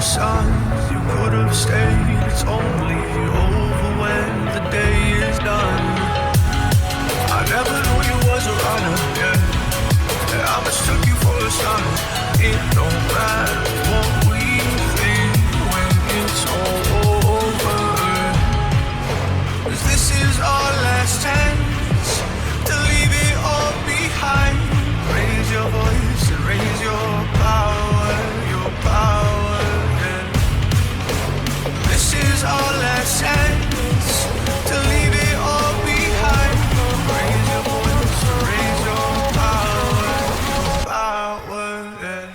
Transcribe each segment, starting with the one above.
the sun, you could have stayed. It's only over when the day is done. I never knew you was a runner, yeah. I mistook you for a son. It don't matter what we think when it's all over. 'Cause this is our last chance to leave it all behind. Raise your voice and raise your power, yeah. This is our last chance to leave it all behind. Raise your voice and raise your power, yeah.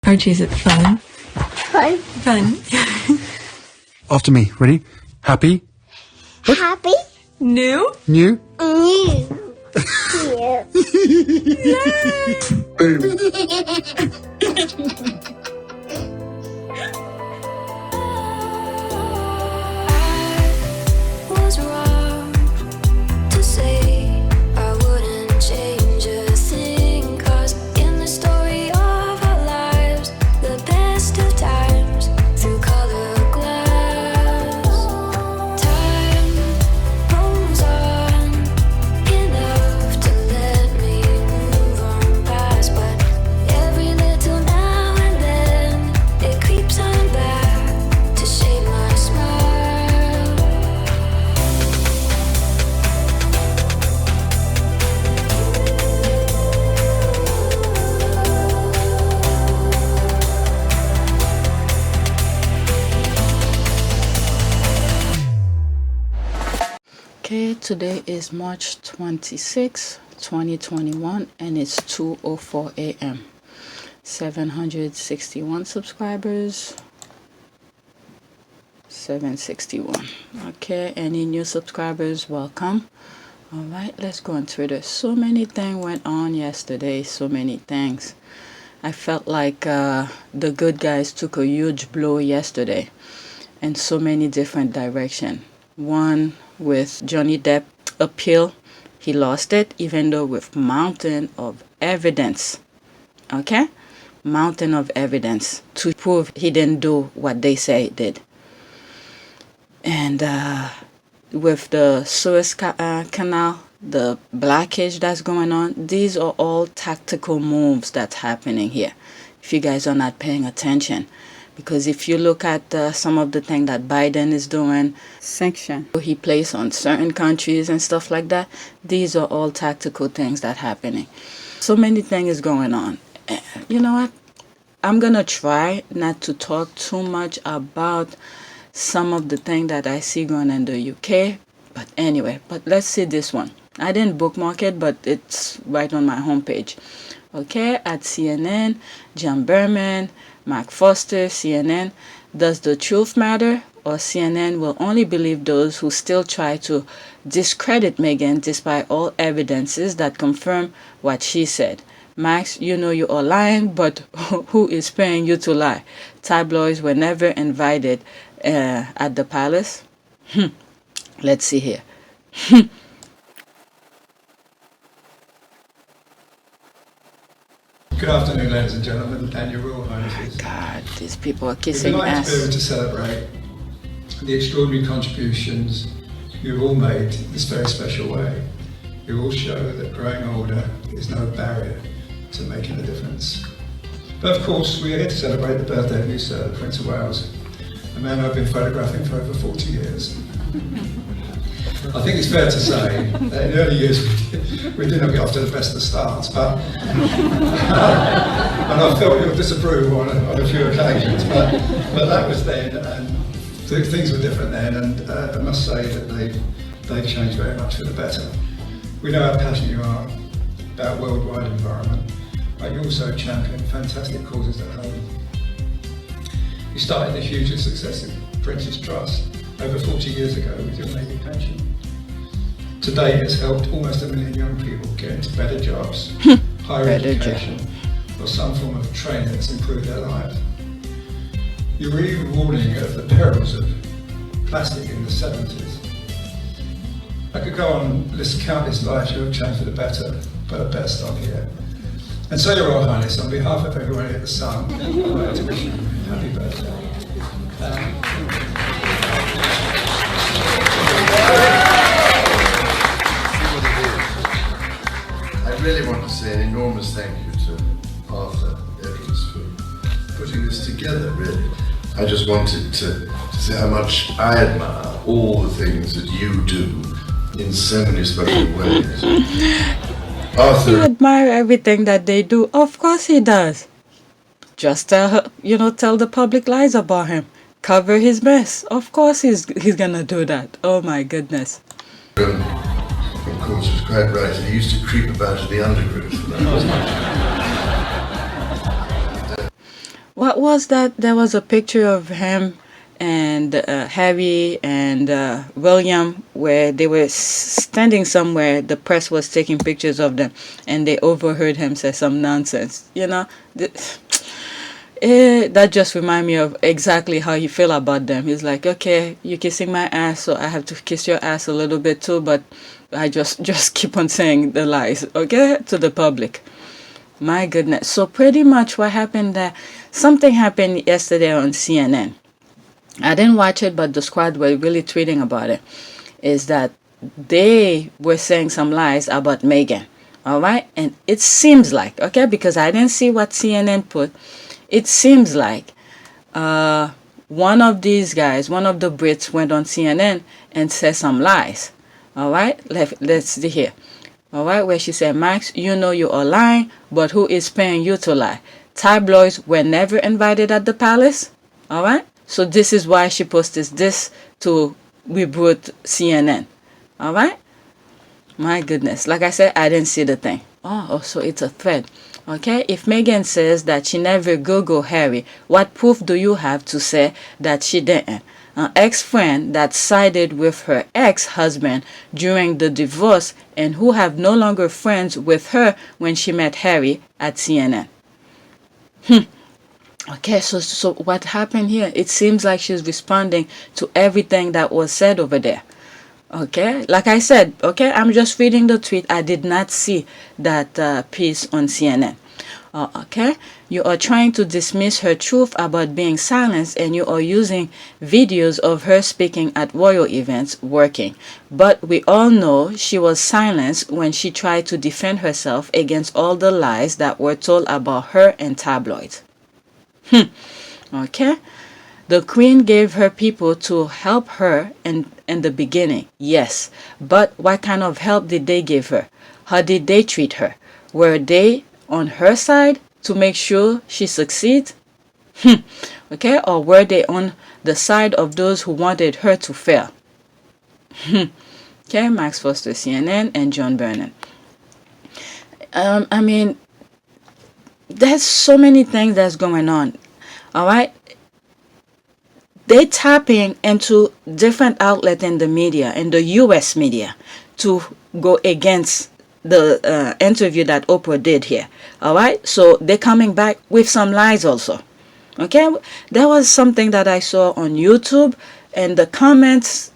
Archie, is it fun? Fun. Fun. After me. Ready? Happy? Happy. New? New? New. Boom. Was wrong to say I wouldn't change a thing, 'cause in the story of our lives, the best of times through color glass, time moves on enough to let me move on past, but every little now and then it creeps on back to shade my smile. Okay, today is March 26, 2021, and it's 2:04 a.m. 761 subscribers. 761. Okay, any new subscribers, welcome. All right, let's go on Twitter. So many things went on yesterday, so many things. I felt like the good guys took a huge blow yesterday in so many different directions. One with Johnny Depp appeal, he lost it, even though with mountain of evidence. Okay? Mountain of evidence to prove he didn't do what they say he did. And with the Suez Canal, the blockage that's going on, these are all tactical moves that's happening here, if you guys are not paying attention. Because if you look at some of the things that Biden is doing, sanction he placed on certain countries and stuff like that, these are all tactical things that happening. So many things going on. You know what? I'm going to try not to talk too much about some of the things that I see going in the UK. But anyway, let's see this one. I didn't bookmark it, but it's right on my homepage. Okay, at CNN, John Berman, Mark Foster, CNN. Does the truth matter? Or CNN will only believe those who still try to discredit Meghan despite all evidences that confirm what she said. Max, you know you are lying, but who is paying you to lie? Tabloids were never invited at the palace. Let's see here. Good afternoon, ladies and gentlemen, and your Royal Highnesses. God, these people are We're kissing delighted to be able ass. to celebrate the extraordinary contributions you've all made this very special way. You all show that growing older is no barrier to making a difference. But of course, we are here to celebrate the birthday of His Prince of Wales, a man I've been photographing for over 40 years. I think it's fair to say that in early years we didn't get off to the best of starts, but and I felt your disapproval on a few occasions, but that was then, and things were different then, and I must say that they've changed very much for the better. We know how passionate you are about worldwide environment, but you also champion fantastic causes at home. You started the hugely successful Prince's Trust over 40 years ago with your Navy pension. Today it's helped almost 1 million young people get into better jobs, higher education, or some form of training that's improved their lives. You were even warning of the perils of plastic in the 70s. I could go on and list countless lives you have changed for the better, but I'd better stop here. And so, Your Royal Highness, on behalf of everyone at the Sun, I'd like to wish you a happy birthday. I really want to say an enormous thank you to Arthur Edwards for putting this together, really. I just wanted to say how much I admire all the things that you do in so many special ways. Arthur... You admire everything that they do. Of course he does. Just tell her, tell the public lies about him. Cover his mess. Of course he's gonna do that. Oh my goodness. Of course, was quite right. He used to creep about in the undergrowth. What was that? There was a picture of him and Harry and William where they were standing somewhere. The press was taking pictures of them and they overheard him say some nonsense. That just reminded me of exactly how you feel about them. He's like, okay, you're kissing my ass, so I have to kiss your ass a little bit too, but I just keep on saying the lies, okay, to the public. My goodness. So pretty much what happened there, something happened yesterday on CNN. I didn't watch it, but the squad were really tweeting about it, is that they were saying some lies about Meghan, all right? And it seems like, okay, because I didn't see what CNN put, it seems like one of these guys, one of the Brits went on CNN and said some lies, all right? Let's see here. All right, where she said, Max, you know you are lying, but who is paying you to lie? Tabloids were never invited at the palace. All right, so this is why she posted this to reboot CNN. All right, my goodness. Like I said, I didn't see the thing. Oh, so it's a thread. Okay, if Meghan says that she never Googled Harry, what proof do you have to say that she didn't? An ex-friend that sided with her ex-husband during the divorce and who have no longer friends with her when she met Harry at CNN. Okay, so what happened here? It seems like she's responding to everything that was said over there. Okay, like I said, okay, I'm just reading the tweet. I did not see that piece on CNN. Okay, you are trying to dismiss her truth about being silenced and you are using videos of her speaking at royal events working. But we all know she was silenced when she tried to defend herself against all the lies that were told about her and tabloids. Okay, the Queen gave her people to help her in the beginning, yes, but what kind of help did they give her? How did they treat her? Were they on her side to make sure she succeeds? Okay, or were they on the side of those who wanted her to fail? Okay, Max Foster, CNN, and John Brennan. I mean, there's so many things that's going on. All right, they tapping into different outlets in the media, in the U.S. media, to go against the interview that Oprah did here. All right, so they're coming back with some lies also. Okay, there was something that I saw on YouTube and the comments,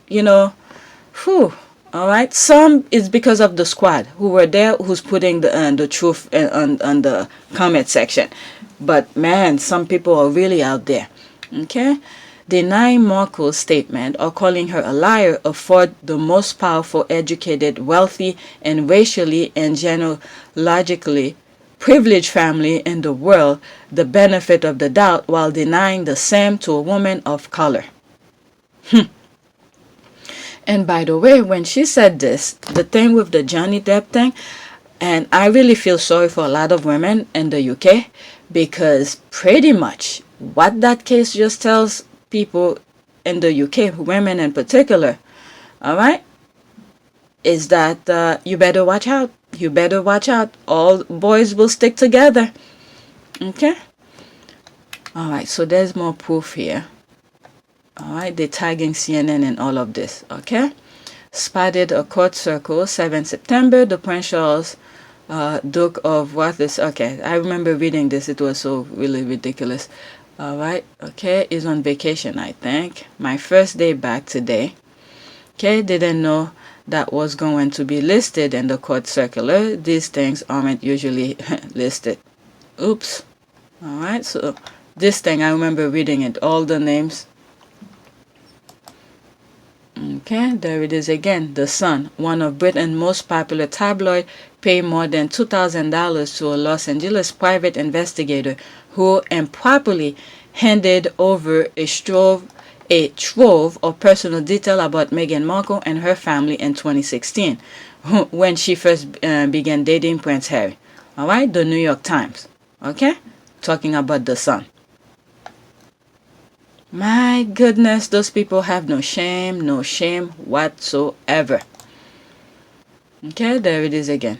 all right, some is because of the squad who were there, who's putting the truth on the comment section, but man, some people are really out there. Okay, denying Markle's statement or calling her a liar afford the most powerful, educated, wealthy, and racially and genealogically privileged family in the world the benefit of the doubt while denying the same to a woman of color. And by the way, when she said this, the thing with the Johnny Depp thing, and I really feel sorry for a lot of women in the UK, because pretty much what that case just tells people in the UK, women in particular, all right, is that you better watch out. You better watch out. All boys will stick together. Okay? All right, so there's more proof here. All right, they're tagging CNN in all of this. Okay? Spotted a court circle, 7 September, the Prince Charles Duke of what is, okay, I remember reading this. It was so really ridiculous. All right, okay, is on vacation, I think. My first day back today. Okay, didn't know that was going to be listed in the court circular. These things aren't usually listed. Oops. All right, so this thing, I remember reading it, all the names. Okay, there it is again. The Sun, one of Britain's most popular tabloid, paid more than $2,000 to a Los Angeles private investigator who improperly handed over a trove of personal detail about Meghan Markle and her family in 2016, when she first began dating Prince Harry. All right, the New York Times. Okay, talking about The Sun. My goodness, those people have no shame whatsoever. Okay, there it is again.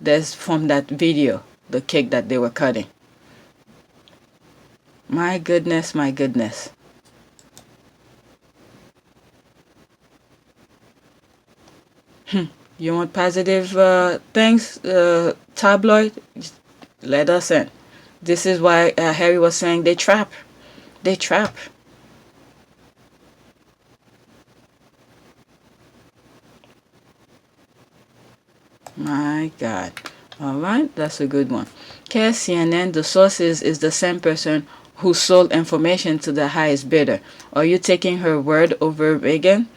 There's from that video, the cake that they were cutting. My goodness, my goodness. You want positive things, tabloid? Let us in. This is why Harry was saying they trap. They trap. My God. All right, that's a good one. Okay, CNN, the sources is the same person who sold information to the highest bidder. Are you taking her word over Meghan?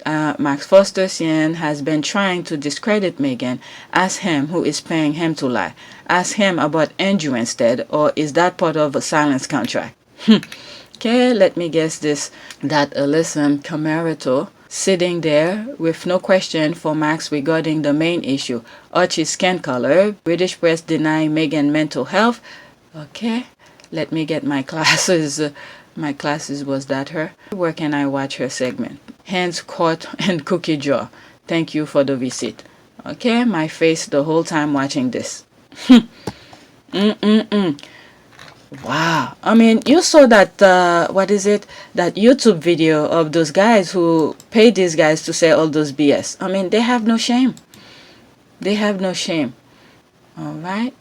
Max Foster, CNN, has been trying to discredit Meghan. Ask him who is paying him to lie. Ask him about Andrew instead, or is that part of a silence contract? Okay, let me guess this. That Alyssa Camarato sitting there with no question for Max regarding the main issue. Archie's skin color. British press denying Meghan mental health. Okay, let me get my classes. My classes, was that her? Where can I watch her segment? Hands caught and cookie jar. Thank you for the receipt. Okay, my face the whole time watching this. Wow. I mean, you saw that, what is it? That YouTube video of those guys who paid these guys to say all those BS. I mean, they have no shame. They have no shame. All right.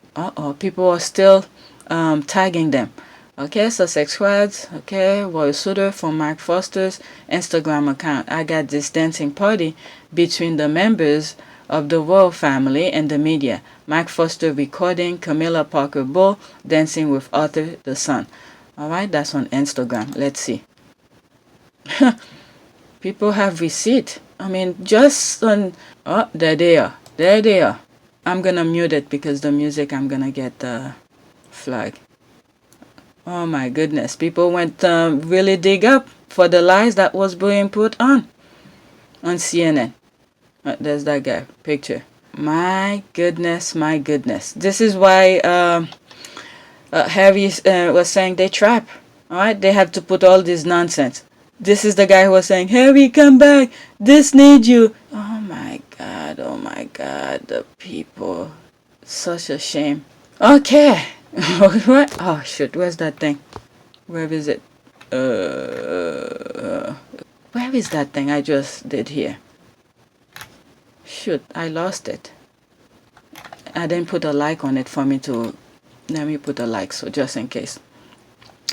People are still tagging them. Okay, Sussex squads. Okay, Roy Sutter from Mark Foster's Instagram account. I got this dancing party between the members of the royal family and the media. Mark Foster recording Camila Parker Bowles dancing with Arthur the son. Alright, that's on Instagram. Let's see. People have receipt. I mean, just on... Oh, there they are. There they are. I'm gonna mute it because the music, I'm gonna get the flag. Oh my goodness. People went really dig up for the lies that was being put on CNN. There's that guy. Picture. My goodness, my goodness. This is why Harry was saying they trap. Alright, they have to put all this nonsense. This is the guy who was saying, Harry, come back. This needs you. Oh my God, the people. Such a shame. Okay. What? Oh shit, where's that thing? Where is it? Where is that thing I just did here? Shoot, I lost it. I didn't put a like on it for me to... Let me put a like, so just in case.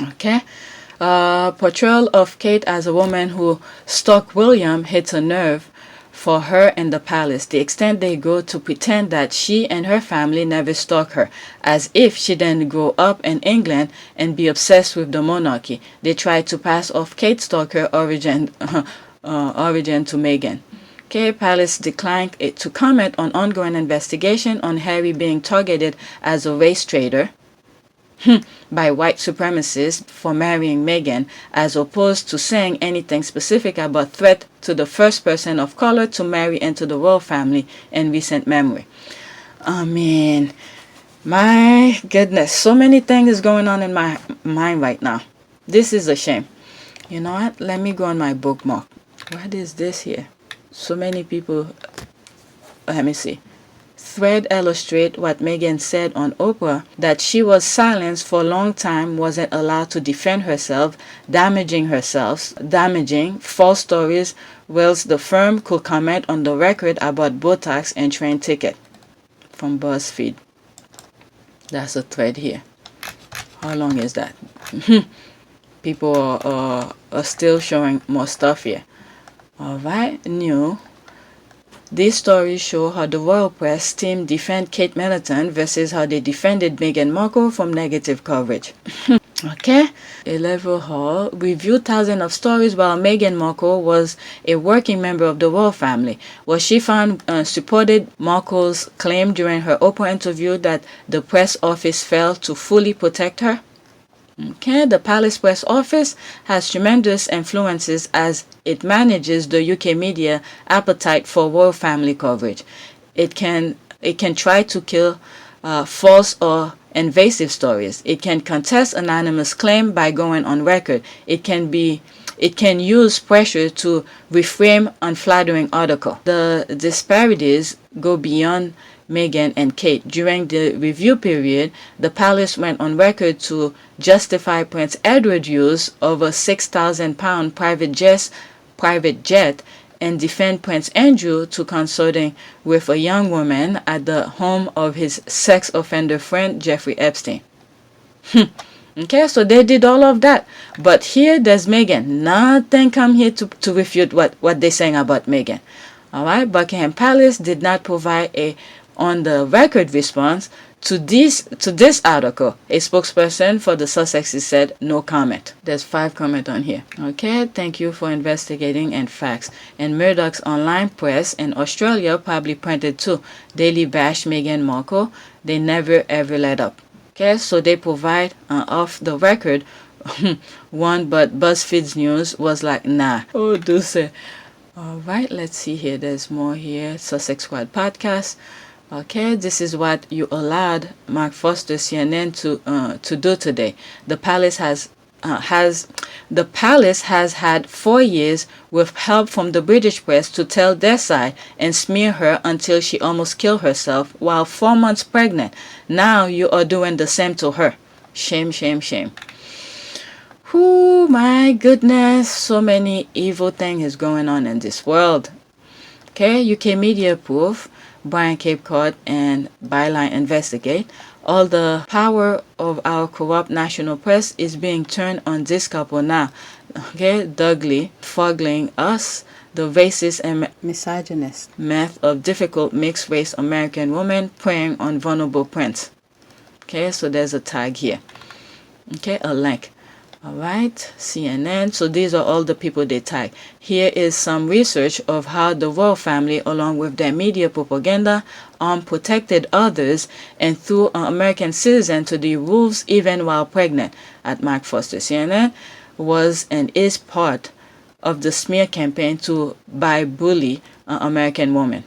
Okay. Portrayal of Kate as a woman who stalked William hits a nerve for her and the palace, the extent they go to pretend that she and her family never stalk her, as if she didn't grow up in England and be obsessed with the monarchy. They try to pass off Kate Stalker origin to Meghan. Okay, Palace declined to comment on ongoing investigation on Harry being targeted as a race traitor by white supremacists for marrying Meghan, as opposed to saying anything specific about threat to the first person of color to marry into the royal family in recent memory. I mean, my goodness, so many things going on in my mind right now. This is a shame. You know what? Let me go on my bookmark. What is this here? So many people. Let me see. Thread illustrate what Meghan said on Oprah, that she was silenced for a long time, wasn't allowed to defend herself, damaging false stories, whilst the firm could comment on the record about Botox and train ticket. From BuzzFeed. That's a thread here. How long is that? People are still showing more stuff here. Alright, new. These stories show how the royal press team defend Kate Middleton versus how they defended Meghan Markle from negative coverage. Okay, a level hall reviewed thousands of stories while Meghan Markle was a working member of the royal family. What she found supported Markle's claim during her Oprah interview that the press office failed to fully protect her. Okay, the Palace Press Office has tremendous influences as it manages the UK media appetite for royal family coverage. It can try to kill false or invasive stories. It can contest anonymous claim by going on record. It can use pressure to reframe unflattering article. The disparities go beyond Meghan and Kate. During the review period, the palace went on record to justify Prince Edward's use of a £6,000 private jet and defend Prince Andrew to consorting with a young woman at the home of his sex offender friend Jeffrey Epstein. Okay, so they did all of that. But here there's Meghan. Nothing come here to refute what they're saying about Meghan. Alright, Buckingham Palace did not provide a on-the-record response to this article. A spokesperson for the Sussexes said no comment. There's 5 comments on here. Okay, thank you for investigating and facts. And Murdoch's online press in Australia probably printed too. Daily bash Meghan Markle. They never ever let up. Okay, so they provide off the record one, but BuzzFeed's news was like, nah. Oh, do say. Alright, let's see here. There's more here. Sussex Squad podcast. Okay, this is what you allowed Mark Foster CNN to do today. The palace has had 4 years with help from the British press to tell their side and smear her until she almost killed herself while 4 months pregnant. Now you are doing the same to her. Shame, shame, shame. Oh my goodness, so many evil things is going on in this world. Okay, UK media proof. Brian Cape Cod and Byline investigate. All the power of our corrupt national press is being turned on this couple now. Okay, Dudley fuggling us, the racist and misogynist myth of difficult mixed race American women preying on vulnerable prince. Okay, so there's a tag here. Okay, a link. Alright, CNN. So these are all the people they tag. Here is some research of how the royal family, along with their media propaganda, protected others and threw an American citizen to the wolves even while pregnant. At Mark Foster, CNN was and is part of the smear campaign to bully an American woman.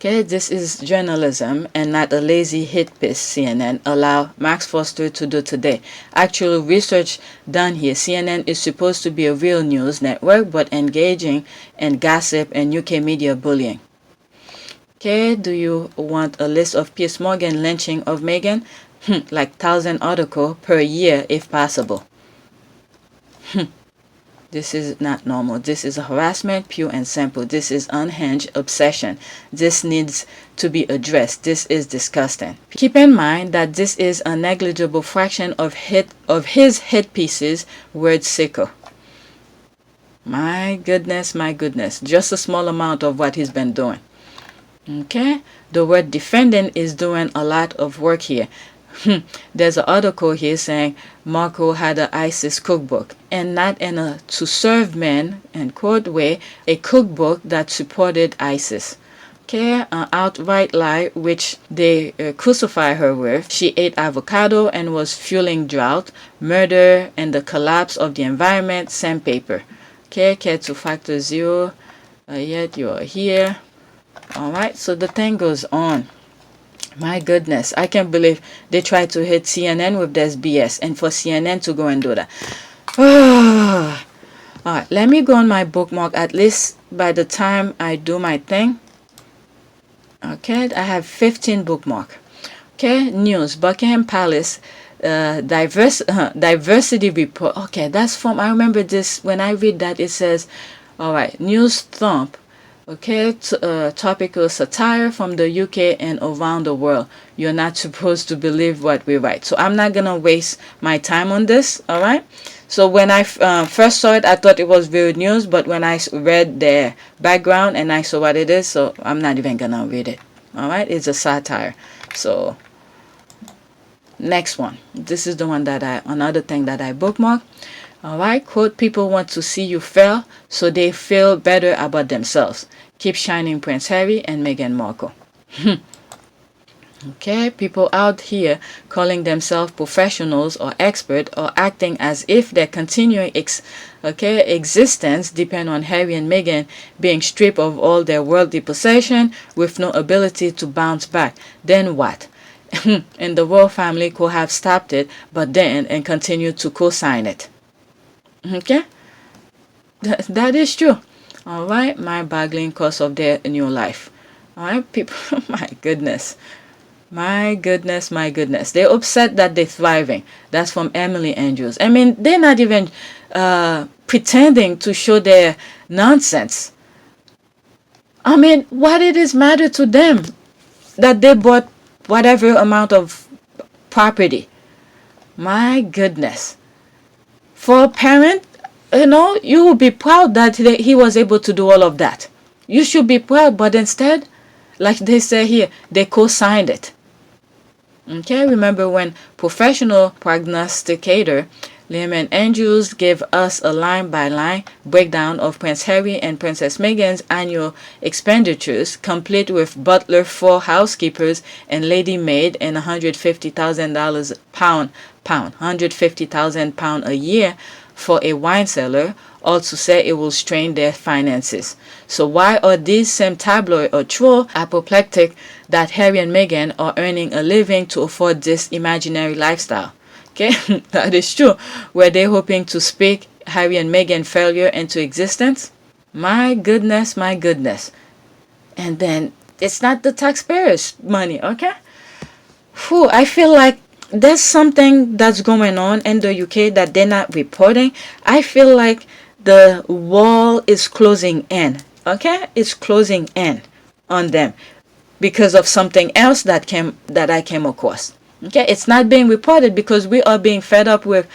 Okay, this is journalism and not a lazy hit piece CNN allow Max Foster to do today. Actual research done here. CNN is supposed to be a real news network but engaging in gossip and UK media bullying. Okay, do you want a list of Piers Morgan lynching of Meghan? Like 1,000 articles per year if possible. This is not normal. This is harassment, pure and simple. This is unhinged obsession. This needs to be addressed. This is disgusting. Keep in mind that this is a negligible fraction of his hit pieces, word sicker. My goodness, just a small amount of what he's been doing. Okay, the word defending is doing a lot of work here. There's an article here saying Markle had an ISIS cookbook, and not in a to serve men, end quote, way, a cookbook that supported ISIS. Okay, an outright lie which they crucify her with. She ate avocado and was fueling drought, murder, and the collapse of the environment, sandpaper. Okay, care to factor zero, yet you are here. Alright, so the thing goes on. My goodness, I can't believe they tried to hit CNN with this BS, and for CNN to go and do that. Alright, let me go on my bookmark, at least by the time I do my thing. Okay, I have 15 bookmark. Okay, news, Buckingham Palace, diversity report. Okay, that's from, I remember this, when I read that it says, alright, news thump. Okay, topical satire from the UK and around the world. You're not supposed to believe what we write. So I'm not going to waste my time on this, all right? So when I first saw it, I thought it was real news, but when I read the background and I saw what it is, so I'm not even going to read it, all right? It's a satire. So next one. This is the one that another thing that I bookmarked. All right, quote, people want to see you fail so they feel better about themselves. Keep shining Prince Harry and Meghan Markle. Okay, people out here calling themselves professionals or expert or acting as if their continuing existence depend on Harry and Meghan being stripped of all their worldly possession with no ability to bounce back. Then what? And the royal family could have stopped it, but then and continued to co-sign it. Okay, that is true. All right, my boggling course of their new life. All right, people. My goodness, they're upset that they're thriving. That's from Emily Andrews. I mean, they're not even pretending to show their nonsense. I mean, what it is matter to them that they bought whatever amount of property? My goodness. For a parent, you will be proud that he was able to do all of that. You should be proud, but instead, like they say here, they co-signed it. Okay, remember when professional prognosticator Lyman Andrews gave us a line-by-line breakdown of Prince Harry and Princess Meghan's annual expenditures, complete with butler, 4 housekeepers, and lady maid, and £150,000 a year for a wine cellar, all to say it will strain their finances. So why are these same tabloid or troll apoplectic that Harry and Meghan are earning a living to afford this imaginary lifestyle? Okay, that is true. Were they hoping to speak Harry and Meghan failure into existence? My goodness. And then it's not the taxpayers' money, okay? Whew, I feel like there's something that's going on in the UK that they're not reporting. I feel like the wall is closing in, okay? It's closing in on them because of something else that I came across. Okay, it's not being reported because we are being fed up with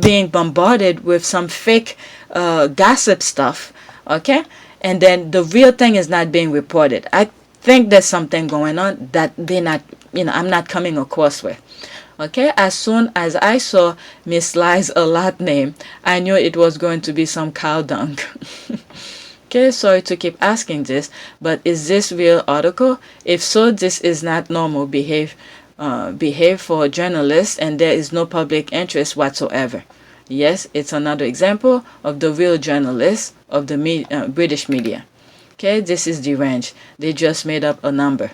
being bombarded with some fake gossip stuff. Okay, and then the real thing is not being reported. I think there's something going on that they're not, I'm not coming across with. Okay, as soon as I saw Miss Lies a lot name, I knew it was going to be some cow dung. Okay, sorry to keep asking this, but is this real article? If so, this is not normal behave for journalists, and there is no public interest whatsoever. Yes, it's another example of the real journalists of the British media. Okay, this is deranged. They just made up a number.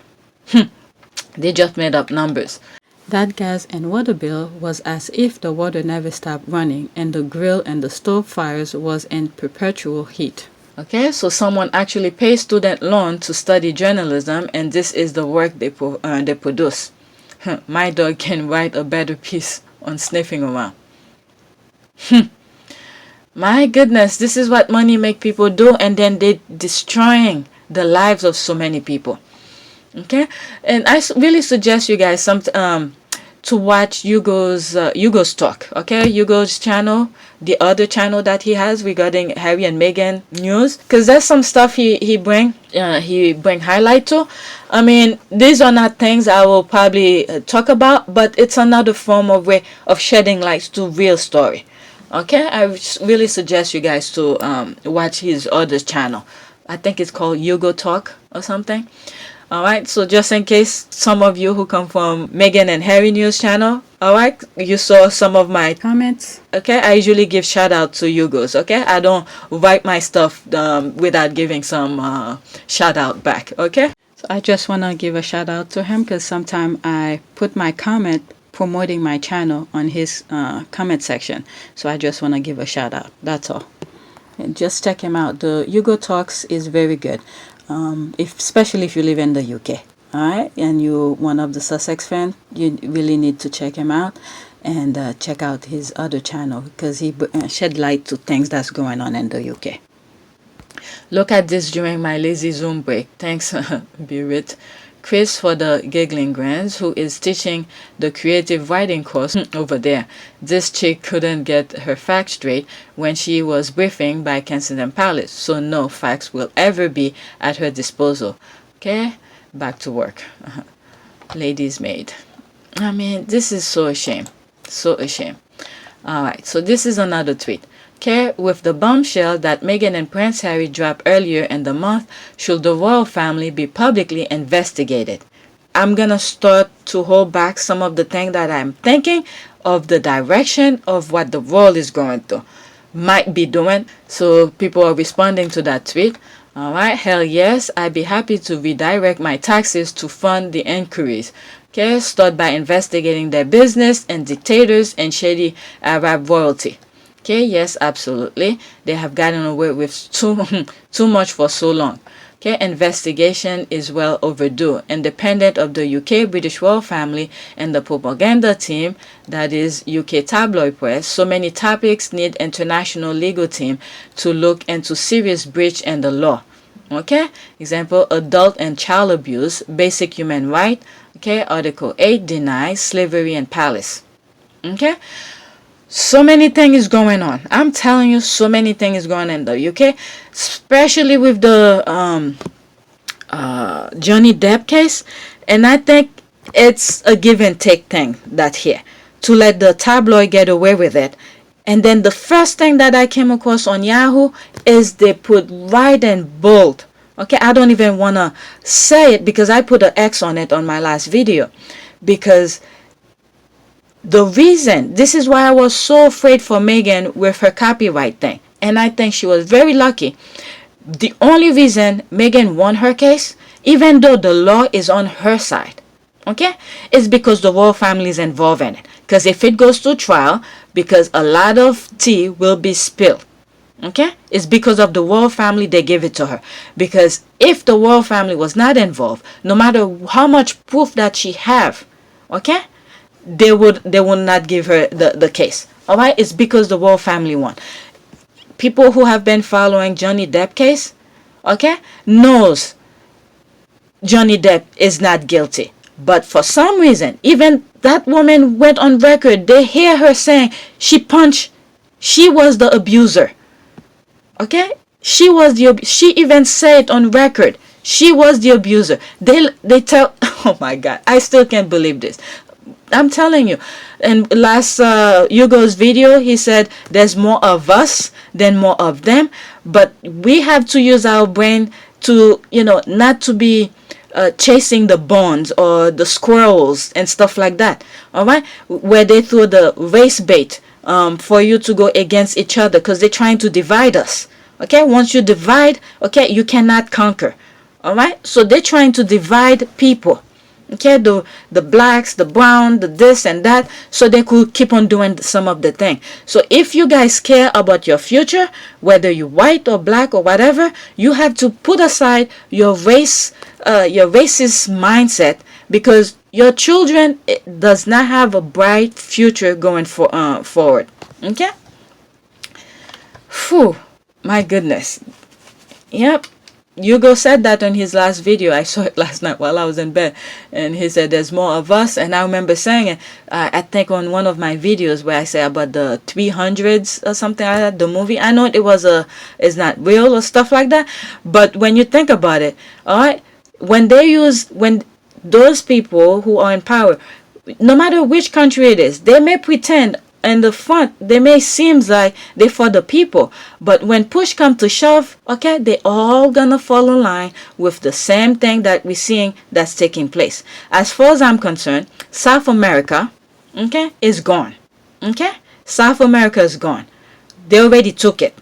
They just made up numbers. That gas and water bill was as if the water never stopped running and the grill and the stove fires was in perpetual heat. Okay, so someone actually pays student loan to study journalism, and this is the work they produce. My dog can write a better piece on sniffing around. My goodness, this is what money make people do, and then they destroying the lives of so many people. Okay, and I really suggest you guys to watch Hugo's talk, okay? Hugo's channel, the other channel that he has regarding Harry and Meghan news, because there's some stuff he bring highlight to. I mean, these are not things I will probably talk about, but it's another form of way of shedding light to real story. Okay, I really suggest you guys to watch his other channel. I think it's called Hugo Talk or something. Alright, so just in case some of you who come from Meghan and Harry news channel, alright, you saw some of my comments. Okay, I usually give shout out to Hugo's. Okay, I don't write my stuff without giving some shout out back. Okay, so I just want to give a shout out to him because sometimes I put my comment promoting my channel on his comment section. So I just want to give a shout out. That's all. And just check him out. The Hugo Talks is very good. Especially if you live in the UK, alright, and you're one of the Sussex fans, you really need to check him out and check out his other channel because he shed light to things that's going on in the UK. Look at this during my lazy Zoom break. Thanks, Berit. Chris for the giggling grants, who is teaching the creative writing course over there. This chick couldn't get her facts straight when she was briefing by Kensington Palace, so no facts will ever be at her disposal. Okay, back to work. Lady's maid. I mean, this is so a shame. So a shame. Alright, so this is another tweet. Okay, with the bombshell that Meghan and Prince Harry dropped earlier in the month, should the royal family be publicly investigated? I'm gonna start to hold back some of the things that I'm thinking of the direction of what the world is going to might be doing. So people are responding to that tweet. Alright, hell yes, I'd be happy to redirect my taxes to fund the inquiries. Okay, start by investigating their business and dictators and shady Arab royalty. Okay, yes, absolutely. They have gotten away with too much for so long. Okay, investigation is well overdue. Independent of the UK British royal family and the propaganda team, that is UK tabloid press, so many topics need international legal team to look into serious breach in the law. Okay, example, adult and child abuse, basic human right. Okay, Article 8 denies slavery and palace. Okay. So many things going on. I'm telling you, so many things going on in the UK, especially with the Johnny Depp case. And I think it's a give and take thing that here to let the tabloid get away with it. And then the first thing that I came across on Yahoo is they put right and bold. Okay, I don't even want to say it because I put an X on it on my last video because the reason, this is why I was so afraid for Meghan with her copyright thing. And I think she was very lucky. The only reason Meghan won her case, even though the law is on her side, okay, is because the royal family is involved in it. Because if it goes to trial, because a lot of tea will be spilled. Okay, it's because of the royal family they give it to her. Because if the royal family was not involved, no matter how much proof that she have, okay, they would not give her the case. All right, it's because the royal family won. People who have been following Johnny Depp case, okay, knows Johnny Depp is not guilty. But for some reason, even that woman went on record. They hear her saying she was the abuser. Okay, she even said on record she was the abuser. They tell. Oh my God, I still can't believe this. I'm telling you. In last Hugo's video, he said there's more of us than more of them. But we have to use our brain to, not to be chasing the bonds or the squirrels and stuff like that. All right, where they throw the race bait for you to go against each other because they're trying to divide us. Okay, once you divide, okay, you cannot conquer. All right, so they're trying to divide people. Okay, the blacks, the brown, the this and that, so they could keep on doing some of the thing. So if you guys care about your future, whether you're white or black or whatever, you have to put aside your racist mindset, because your children does not have a bright future going forward. Okay. Phew, my goodness. Yep. Hugo said that on his last video. I saw it last night while I was in bed, and he said there's more of us. And I remember saying it, I think on one of my videos where I say about the 300s or something like that, the movie. I know it's not real or stuff like that, but when you think about it, all right, when those people who are in power, no matter which country it is, they may pretend in the front, they may seem like they're for the people, but when push comes to shove, okay, they all gonna fall in line with the same thing that we're seeing that's taking place. As far as I'm concerned, South America, okay, is gone. Okay, South America is gone. They already took it.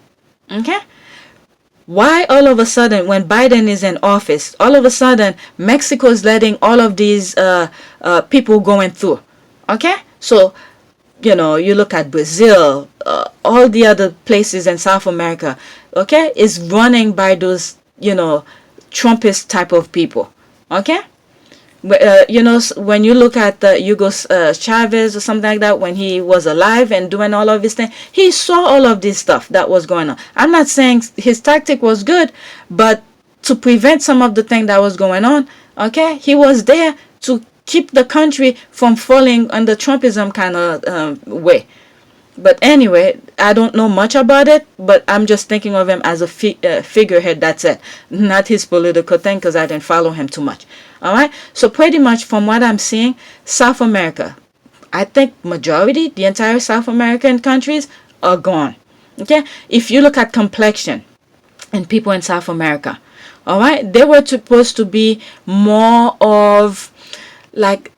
Okay. Why all of a sudden, when Biden is in office, all of a sudden Mexico is letting all of these people going through? Okay, so you look at Brazil, all the other places in South America, okay, is running by those, Trumpist type of people, okay? When you look at Hugo Chavez or something like that, when he was alive and doing all of his things, he saw all of this stuff that was going on. I'm not saying his tactic was good, but to prevent some of the thing that was going on, okay, he was there to keep the country from falling under Trumpism kind of way. But anyway, I don't know much about it, but I'm just thinking of him as a figurehead, that's it. Not his political thing, because I didn't follow him too much. All right? So pretty much from what I'm seeing, South America, I think majority, the entire South American countries are gone. Okay? If you look at complexion and people in South America, all right, they were supposed to be more of like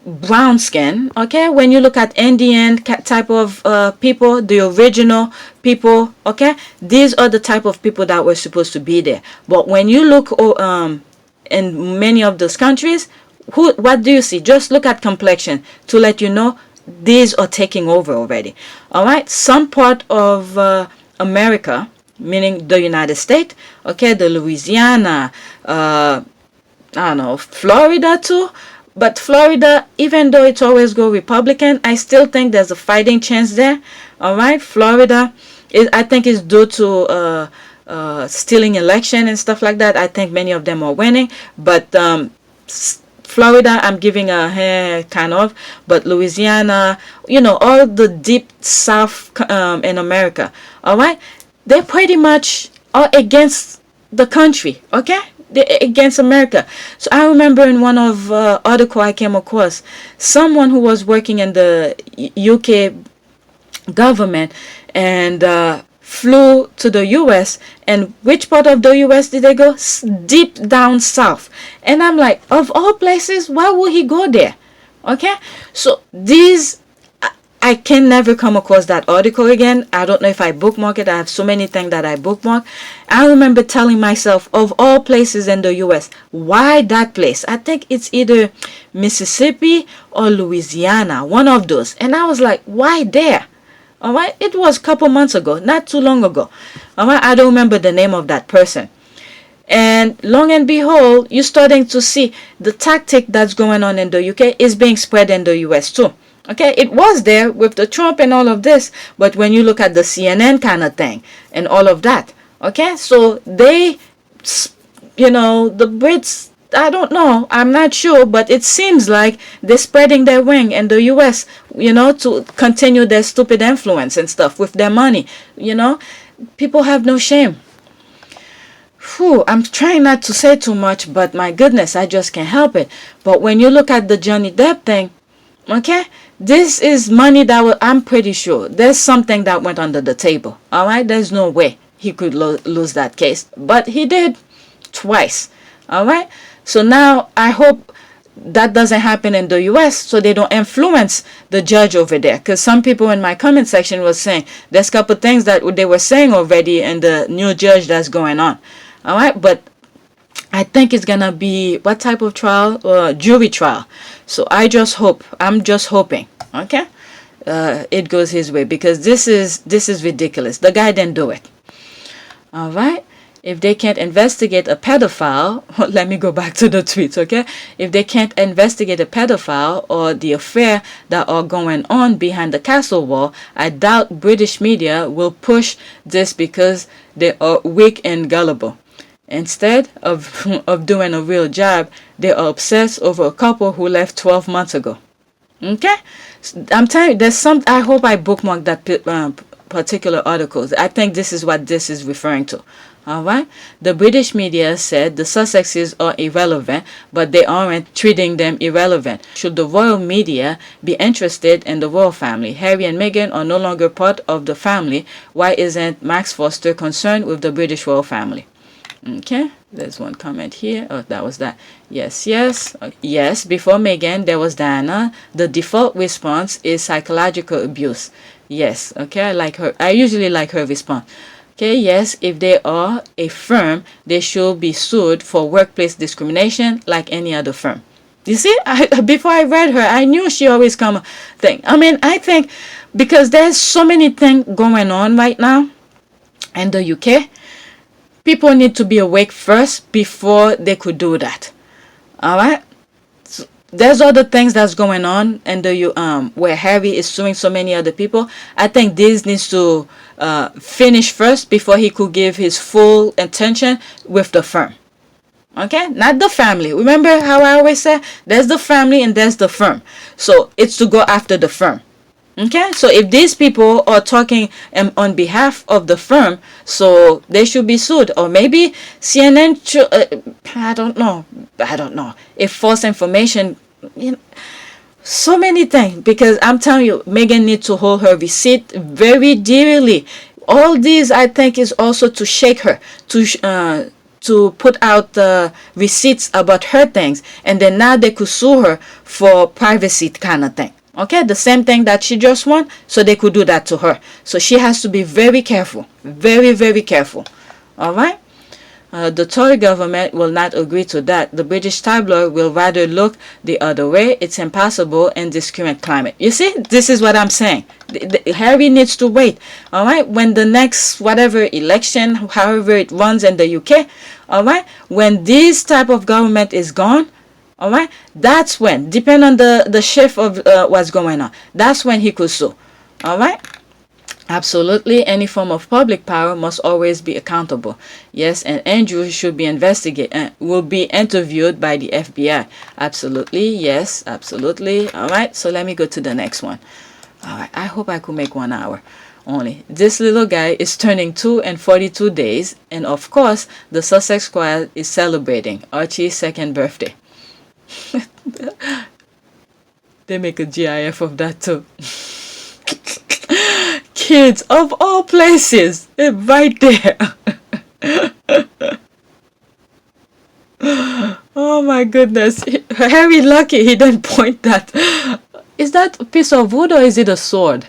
brown skin. Okay, when you look at Indian type of people, the original people, okay, these are the type of people that were supposed to be there. But when you look in many of those countries, what do you see? Just look at complexion to let you know these are taking over already. All right, some part of America, meaning the United States, okay, the Louisiana, I don't know, Florida too. But Florida, even though it's always go Republican, I still think there's a fighting chance there. All right, Florida, I think is due to stealing election and stuff like that. I think many of them are winning, but Florida, I'm giving a hair kind of, but Louisiana, all the deep South in America. All right, they pretty much are against the country. Okay. Against America. So I remember in one of article I came across someone who was working in the UK government and flew to the US. And which part of the US did they go? Deep down south. And I'm like, of all places, why would he go there? Okay, so these, I can never come across that article again. I don't know if I bookmark it. I have so many things that I bookmark. I remember telling myself, of all places in the US, why that place? I think it's either Mississippi or Louisiana, one of those. And I was like, why there? All right, it was a couple months ago, not too long ago. All right, I don't remember the name of that person. And long and behold, you're starting to see the tactic that's going on in the UK is being spread in the US too. Okay, it was there with the Trump and all of this, but when you look at the CNN kind of thing and all of that, okay, so they, the Brits, I don't know, I'm not sure, but it seems like they're spreading their wing in the US, to continue their stupid influence and stuff with their money. People have no shame. I'm trying not to say too much, but my goodness, I just can't help it. But when you look at the Johnny Depp thing, okay, this is money that I'm pretty sure there's something that went under the table. All right, there's no way he could lose that case, but he did twice. All right, so now I hope that doesn't happen in the US, so they don't influence the judge over there. Because some people in my comment section was saying there's a couple things that they were saying already in the new judge that's going on. All right, but I think it's gonna be what type of trial? Jury trial. So I'm just hoping, okay, it goes his way, because this is ridiculous. The guy didn't do it. All right, If they can't investigate a pedophile, let me go back to the tweets, okay? If they can't investigate a pedophile or the affair that are going on behind the castle wall, I doubt British media will push this because they are weak and gullible. Instead of doing a real job, they are obsessed over a couple who left 12 months ago. Okay? I'm telling you, there's some, I hope I bookmarked that particular articles. I think this is what this is referring to. Alright? The British media said the Sussexes are irrelevant, but they aren't treating them irrelevant. Should the royal media be interested in the royal family? Harry and Meghan are no longer part of the family. Why isn't Max Foster concerned with the British royal family? Okay, there's one comment here. Oh, that was that. Yes, yes. Yes, before Meghan, there was Diana. The default response is psychological abuse. Yes, okay, I like her. I usually like her response. Okay, yes, if they are a firm, they should be sued for workplace discrimination like any other firm. You see, before I read her, I knew she always come thing. I mean, I think because there's so many things going on right now in the UK, people need to be awake first before they could do that. All right. So there's other things that's going on, and where Harry is suing so many other people. I think this needs to finish first before he could give his full attention with the firm. Okay, not the family. Remember how I always say there's the family and there's the firm. So it's to go after the firm. Okay, so if these people are talking on behalf of the firm, so they should be sued. Or maybe CNN I don't know if false information, so many things. Because I'm telling you, Meghan needs to hold her receipt very dearly. All these, I think, is also to shake her, to put out the receipts about her things, and then now they could sue her for privacy kind of thing. Okay, the same thing that she just won, so they could do that to her. So she has to be very careful, very, very careful. All right. The Tory government will not agree to that. The British tabloid will rather look the other way. It's impossible in this current climate. You see, this is what I'm saying. Harry needs to wait. All right, when the next whatever election, however it runs in the UK, all right, when this type of government is gone. All right, that's when, depend on the shift of what's going on, that's when he could sue. All right, absolutely, any form of public power must always be accountable. Yes, and Andrew should be will be interviewed by the FBI. Absolutely, yes, absolutely. All right, so let me go to the next one. All right, I hope I could make 1 hour only. This little guy is turning 2 and 42 days, and of course, the Sussex squad is celebrating Archie's 2nd birthday. They make a GIF of that too. Kids of all places, right there. Oh my goodness, Harry lucky he didn't point that. Is that a piece of wood or is it a sword?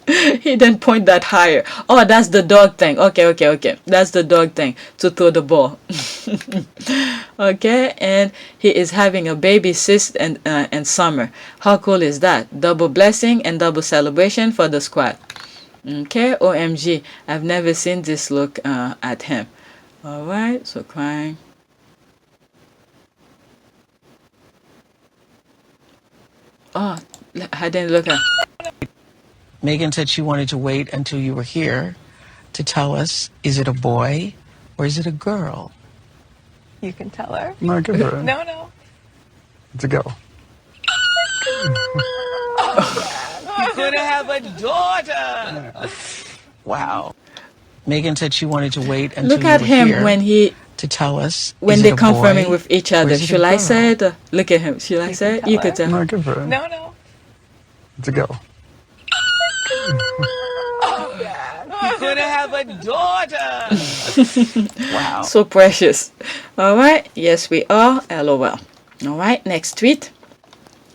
He didn't point that higher. Oh, that's the dog thing. Okay. That's the dog thing to throw the ball. Okay, and he is having a baby sis and summer. How cool is that? Double blessing and double celebration for the squad. Okay, OMG, I've never seen this look at him. All right, so crying. Oh, I didn't look at. Meghan said she wanted to wait until you were here to tell us, is it a boy or is it a girl? You can tell her. No, give her. No. It's a girl. You're gonna have a daughter. Wow. Meghan said she wanted to wait until Look at you were him here when he to tell us, when is they're it a confirming boy with each or other. is it a Should I say girl? it? Look at him. Should I say it? You could tell. No, give her. No. It's a girl. You're gonna have a daughter. Wow. So precious. All right. Yes, we are. LOL. All right. Next tweet.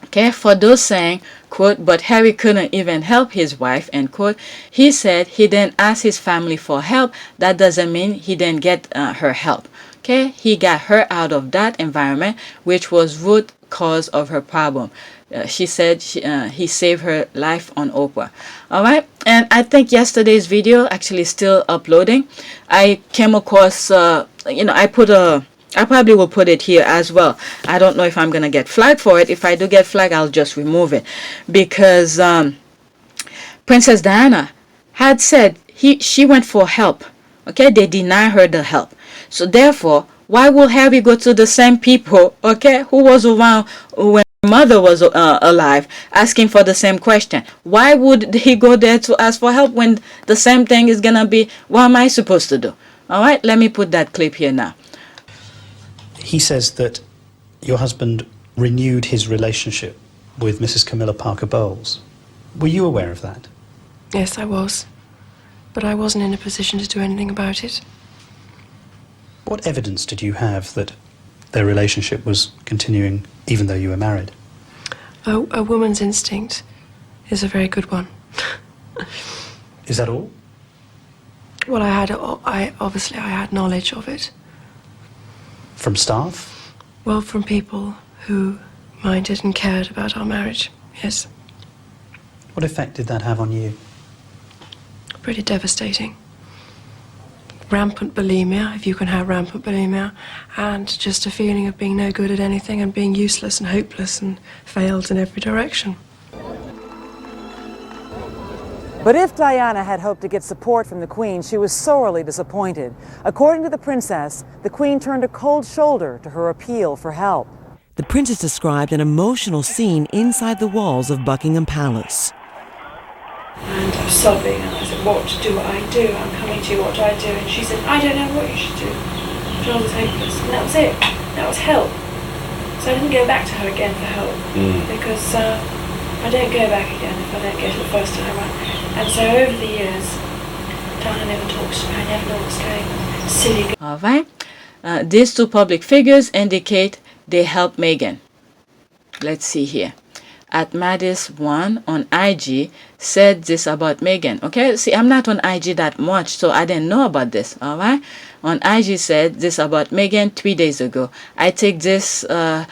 Okay. For those saying, quote, but Harry couldn't even help his wife, end quote. He said he didn't ask his family for help. That doesn't mean he didn't get her help. Okay. He got her out of that environment, which was root cause of her problem. She said he saved her life on Oprah. All right, and I think yesterday's video actually still uploading. I came across, I probably will put it here as well. I don't know if I'm gonna get flagged for it. If I do get flagged, I'll just remove it, because Princess Diana had said she went for help. Okay, they deny her the help. So therefore, why will Harry go to the same people, okay, who was around when mother was alive, asking for the same question? Why would he go there to ask for help when the same thing is gonna be, what am I supposed to do? All right, let me put that clip here now. He says that your husband renewed his relationship with Mrs. Camilla Parker Bowles. Were you aware of that? Yes, I was. But I wasn't in a position to do anything about it. What evidence did you have that their relationship was continuing even though you were married? A woman's instinct is a very good one. Is that all? Well, I obviously had knowledge of it. From staff? Well, from people who minded and cared about our marriage, yes. What effect did that have on you? Pretty devastating. Rampant bulimia, if you can have rampant bulimia, and just a feeling of being no good at anything and being useless and hopeless and failed in every direction. But if Diana had hoped to get support from the Queen, she was sorely disappointed. According to the princess, the Queen turned a cold shoulder to her appeal for help. The princess described an emotional scene inside the walls of Buckingham Palace. And I was sobbing, and I said, what do I do? I'm coming to you, what do I do? And she said, I don't know what you should do. I was hopeless. And that was it. That was help. So I didn't go back to her again for help, because I don't go back again if I don't get it the first time right. And so over the years, Diana never talks to me. I never know what's going on. Silly. All right. These two public figures indicate they helped Meghan. Let's see here. At Madis1 on IG said this about Meghan. Okay, see, I'm not on IG that much, so I didn't know about this. All right. On IG said this about Meghan 3 days ago. I take this to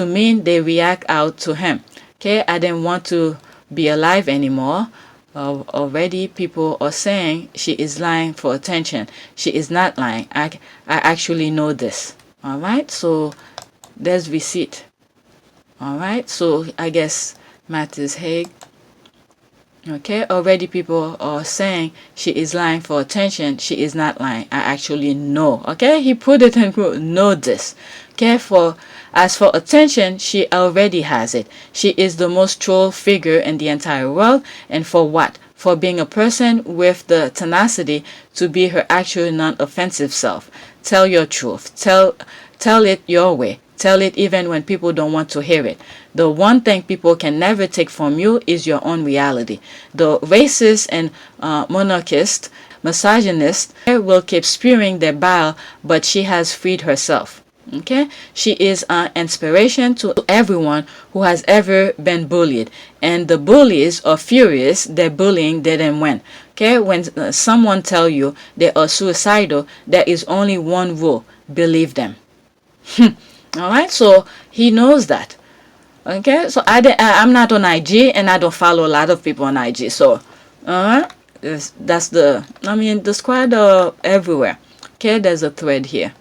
mean they react out to him. Okay, I didn't want to be alive anymore. Already people are saying she is lying for attention. She is not lying. I actually know this. All right, so there's receipt. All right, so I guess Matters Hague. Okay, already people are saying she is lying for attention. She is not lying. I actually know. Okay, he put it in quote, know this. Okay, as for attention, she already has it. She is the most troll figure in the entire world. And for what? For being a person with the tenacity to be her actual non-offensive self. Tell your truth. Tell it your way. Tell it even when people don't want to hear it. The one thing people can never take from you is your own reality. The racist and monarchist, misogynist will keep spewing their bile, but she has freed herself. Okay, she is an inspiration to everyone who has ever been bullied, and the bullies are furious their bullying didn't win. Okay, when someone tell you they are suicidal, there is only one rule: believe them. All right, so he knows that. Okay, so I'm not on IG, and I don't follow a lot of people on IG. So, that's the squad are everywhere. Okay, there's a thread here.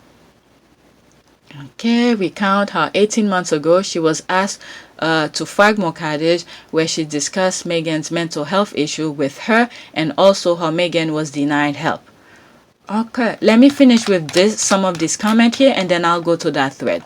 Okay, recount how 18 months ago she was asked to Fragmore Cottage, where she discussed Meghan's mental health issue with her, and also how Meghan was denied help. Okay, let me finish with some of this comment here, and then I'll go to that thread.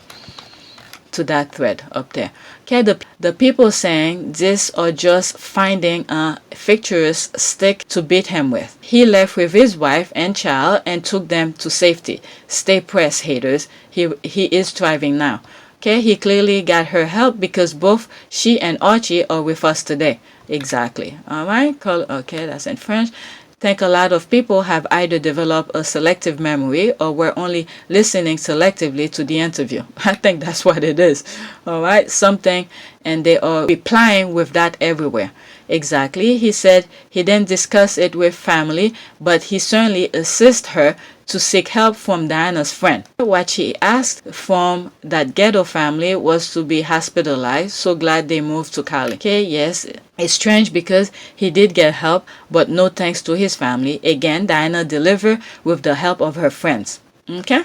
Up there. Okay, the people saying this are just finding a fictitious stick to beat him with. He left with his wife and child and took them to safety. Stay pressed, haters. He is thriving now. Okay, he clearly got her help because both she and Archie are with us today. Exactly. All right. Okay, that's in French. I think a lot of people have either developed a selective memory or were only listening selectively to the interview. I think that's what it is. All right, something, and they are replying with that everywhere. Exactly. He said he didn't discuss it with family, but he certainly assisted her to seek help from Diana's friend. What she asked from that ghetto family was to be hospitalized. So glad they moved to Cali. Okay, yes, it's strange because he did get help, but no thanks to his family. Again, Diana delivered with the help of her friends. Okay,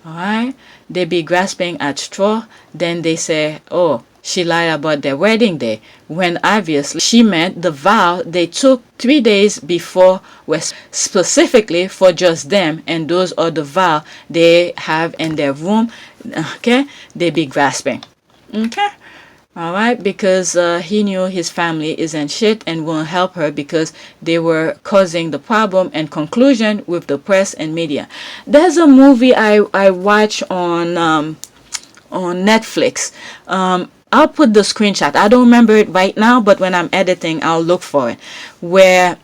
all right. They be grasping at straw. Then they say, oh, she lied about their wedding day, when obviously she meant the vow they took 3 days before was specifically for just them, and those are the vow they have in their room. Okay, they be grasping. Okay, all right, because he knew his family isn't shit and won't help her because they were causing the problem. And conclusion with the press and media. There's a movie I watch on Netflix. I'll put the screenshot. I don't remember it right now, but when I'm editing, I'll look for it. Where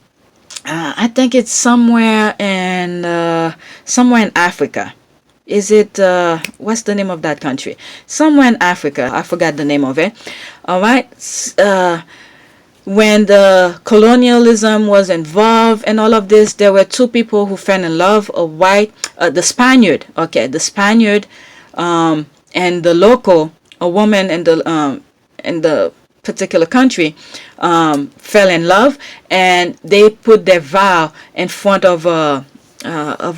I think it's somewhere in Africa. Is it what's the name of that country? Somewhere in Africa. I forgot the name of it. All right. When the colonialism was involved and all of this, there were two people who fell in love. A white, the Spaniard. Okay, the Spaniard, and the local. A woman in the particular country fell in love, and they put their vow in front of a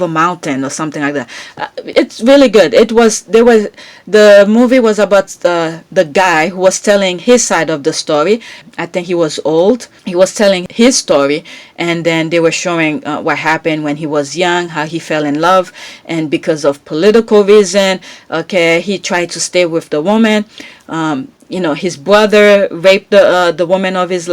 mountain or something like that. It's really good. The movie was about the guy who was telling his side of the story. I think he was old. He was telling his story, and then they were showing what happened when he was young, how he fell in love, and because of political reason, okay, he tried to stay with the woman. His brother raped the woman of his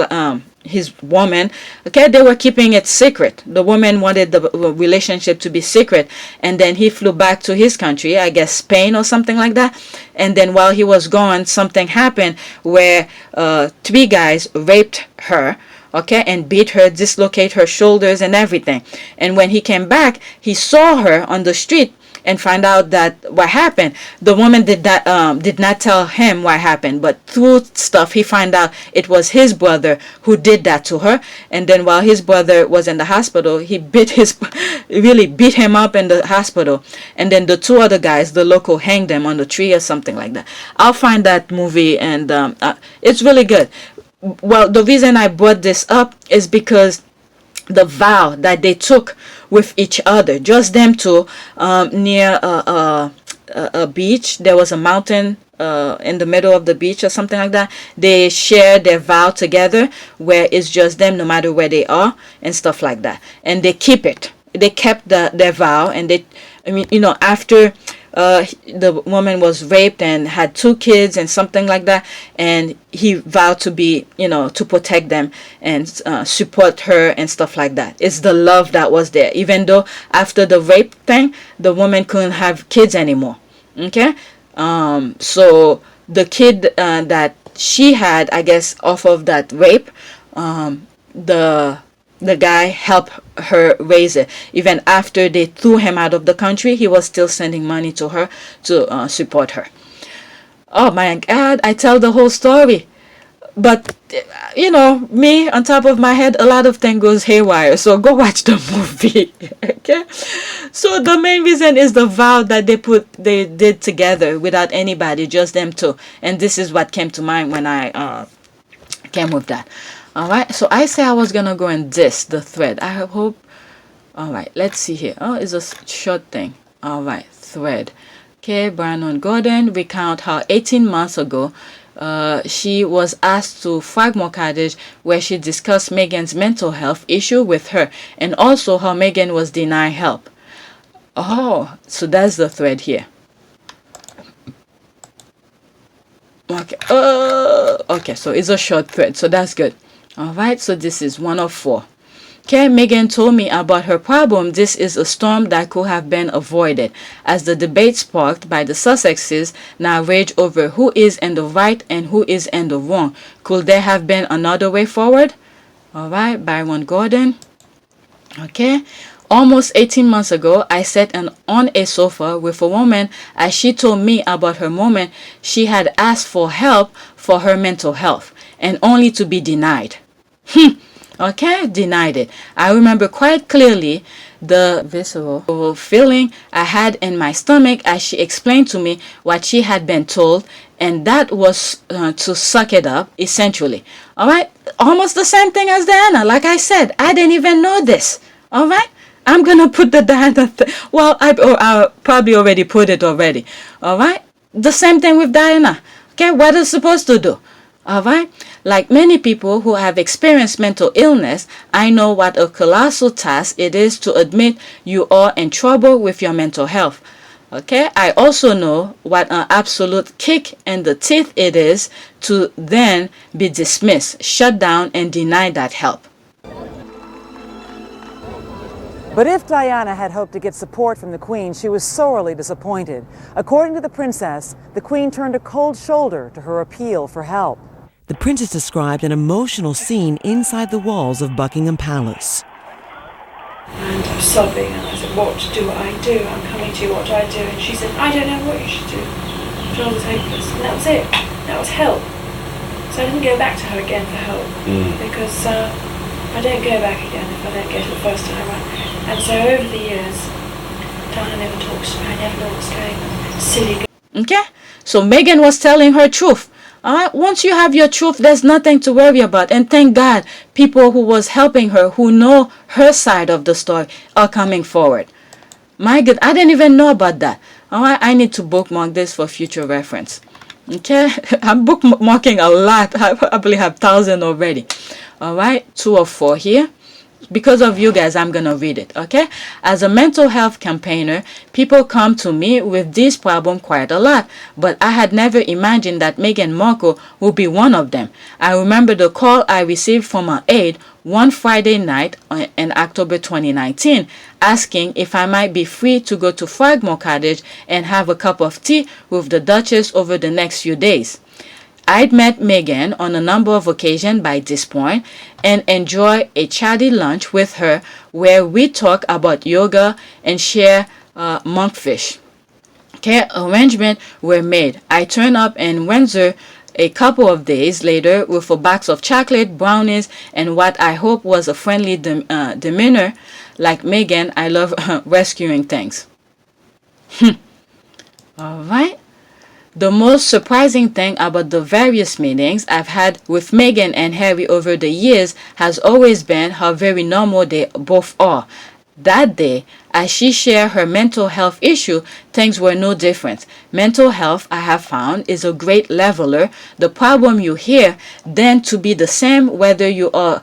woman. Okay, they were keeping it secret. The woman wanted the relationship to be secret, and then he flew back to his country, I guess Spain or something like that. And then while he was gone, something happened where 3 guys raped her, okay, and beat her, dislocate her shoulders and everything. And when he came back, he saw her on the street and find out that what happened. The woman did not tell him what happened, but through stuff he found out it was his brother who did that to her. And then while his brother was in the hospital, he really beat him up in the hospital. And then the 2 other guys, the local, hanged them on the tree or something like that. I'll find that movie, and it's really good. Well, the reason I brought this up is because the vow that they took with each other, just them two, near a beach. There was a mountain in the middle of the beach or something like that. They shared their vow together, where it's just them no matter where they are and stuff like that. And they keep it. They kept their vow, and after the woman was raped and had 2 kids and something like that, and he vowed to be, to protect them and support her and stuff like that. It's the love that was there, even though after the rape thing, the woman couldn't have kids anymore. Okay, so the kid that she had, I guess, off of that rape, the guy helped her raise it. Even after they threw him out of the country, he was still sending money to her to support her. Oh my God, I tell the whole story. But, me, on top of my head, a lot of things goes haywire. So go watch the movie. Okay? So the main reason is the vow that they did together without anybody, just them two. And this is what came to mind when I came with that. Alright, so I say I was gonna go and diss the thread. I hope. Alright, let's see here. Oh, it's a short thing. Alright, thread. Okay, Brandon Gordon recount how 18 months ago she was asked to Fragmore Cottage, where she discussed Meghan's mental health issue with her, and also how Meghan was denied help. Oh, so that's the thread here. Okay. Okay, so it's a short thread, so that's good. Alright, so this is 1 of 4. Okay, Meghan told me about her problem. This is a storm that could have been avoided, as the debate sparked by the Sussexes now rage over who is in the right and who is in the wrong. Could there have been another way forward? Alright, Byron Gordon. Okay. Almost 18 months ago, I sat on a sofa with a woman as she told me about her moment she had asked for help for her mental health, and only to be denied. Okay, denied it. I remember quite clearly the visceral feeling I had in my stomach as she explained to me what she had been told, and that was to suck it up, essentially. All right, almost the same thing as Diana. Like I said, I didn't even know this. All right, I'm gonna put the Diana. Well, I probably already put it already. All right, the same thing with Diana. Okay, what is supposed to do? All right. Like many people who have experienced mental illness, I know what a colossal task it is to admit you are in trouble with your mental health. Okay, I also know what an absolute kick in the teeth it is to then be dismissed, shut down, and denied that help. But if Diana had hoped to get support from the Queen, she was sorely disappointed. According to the princess, the Queen turned a cold shoulder to her appeal for help. The princess described an emotional scene inside the walls of Buckingham Palace. And I was sobbing, and I said, what do I do? I'm coming to you, what do I do? And she said, I don't know what you should do. She was hopeless. And that was it. That was help. So I didn't go back to her again for help. Because I don't go back again if I don't get it the first time right. And so over the years, Diana never talks to me. I never know what's going on. Silly girl. Okay? So Meghan was telling her truth. Alright, once you have your truth, there's nothing to worry about. And thank God, people who was helping her, who know her side of the story, are coming forward. My God, I didn't even know about that. Alright, I need to bookmark this for future reference. Okay, I'm bookmarking a lot. I probably have 1,000 already. Alright, 2 or 4 here. Because of you guys, I'm gonna read it, okay? As a mental health campaigner, people come to me with this problem quite a lot, but I had never imagined that Meghan Markle would be one of them. I remember the call I received from an aide one Friday night in October 2019, asking if I might be free to go to Frogmore Cottage and have a cup of tea with the Duchess over the next few days. I'd met Meghan on a number of occasions by this point and enjoy a chatty lunch with her where we talk about yoga and share monkfish. Okay, arrangements were made. I turned up in Windsor a couple of days later with a box of chocolate, brownies, and what I hope was a friendly demeanor. Like Meghan, I love rescuing things. All right. The most surprising thing about the various meetings I've had with Meghan and Harry over the years has always been how very normal they both are. That day, as she shared her mental health issue, things were no different. Mental health, I have found, is a great leveler. The problem you hear then to be the same whether you are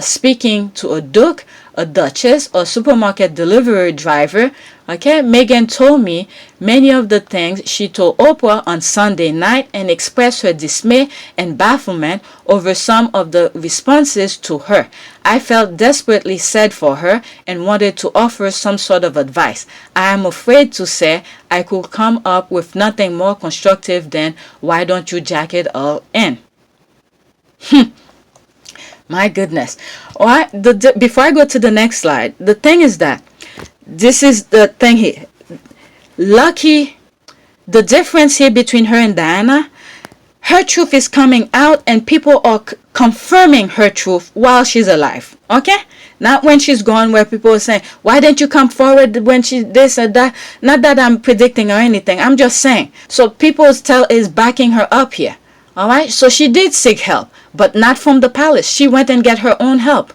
speaking to a duke, a duchess, or supermarket delivery driver. Okay, Meghan told me many of the things she told Oprah on Sunday night and expressed her dismay and bafflement over some of the responses to her. I felt desperately sad for her and wanted to offer some sort of advice. I am afraid to say I could come up with nothing more constructive than why don't you jack it all in? My goodness. All right, before I go to the next slide, the thing is that this is the thing here. Lucky, the difference here between her and Diana, her truth is coming out and people are confirming her truth while she's alive. Okay? Not when she's gone, where people are saying, why didn't you come forward when she this or that? Not that I'm predicting or anything. I'm just saying. So people is backing her up here. All right? So she did seek help, but not from the palace. She went and got her own help.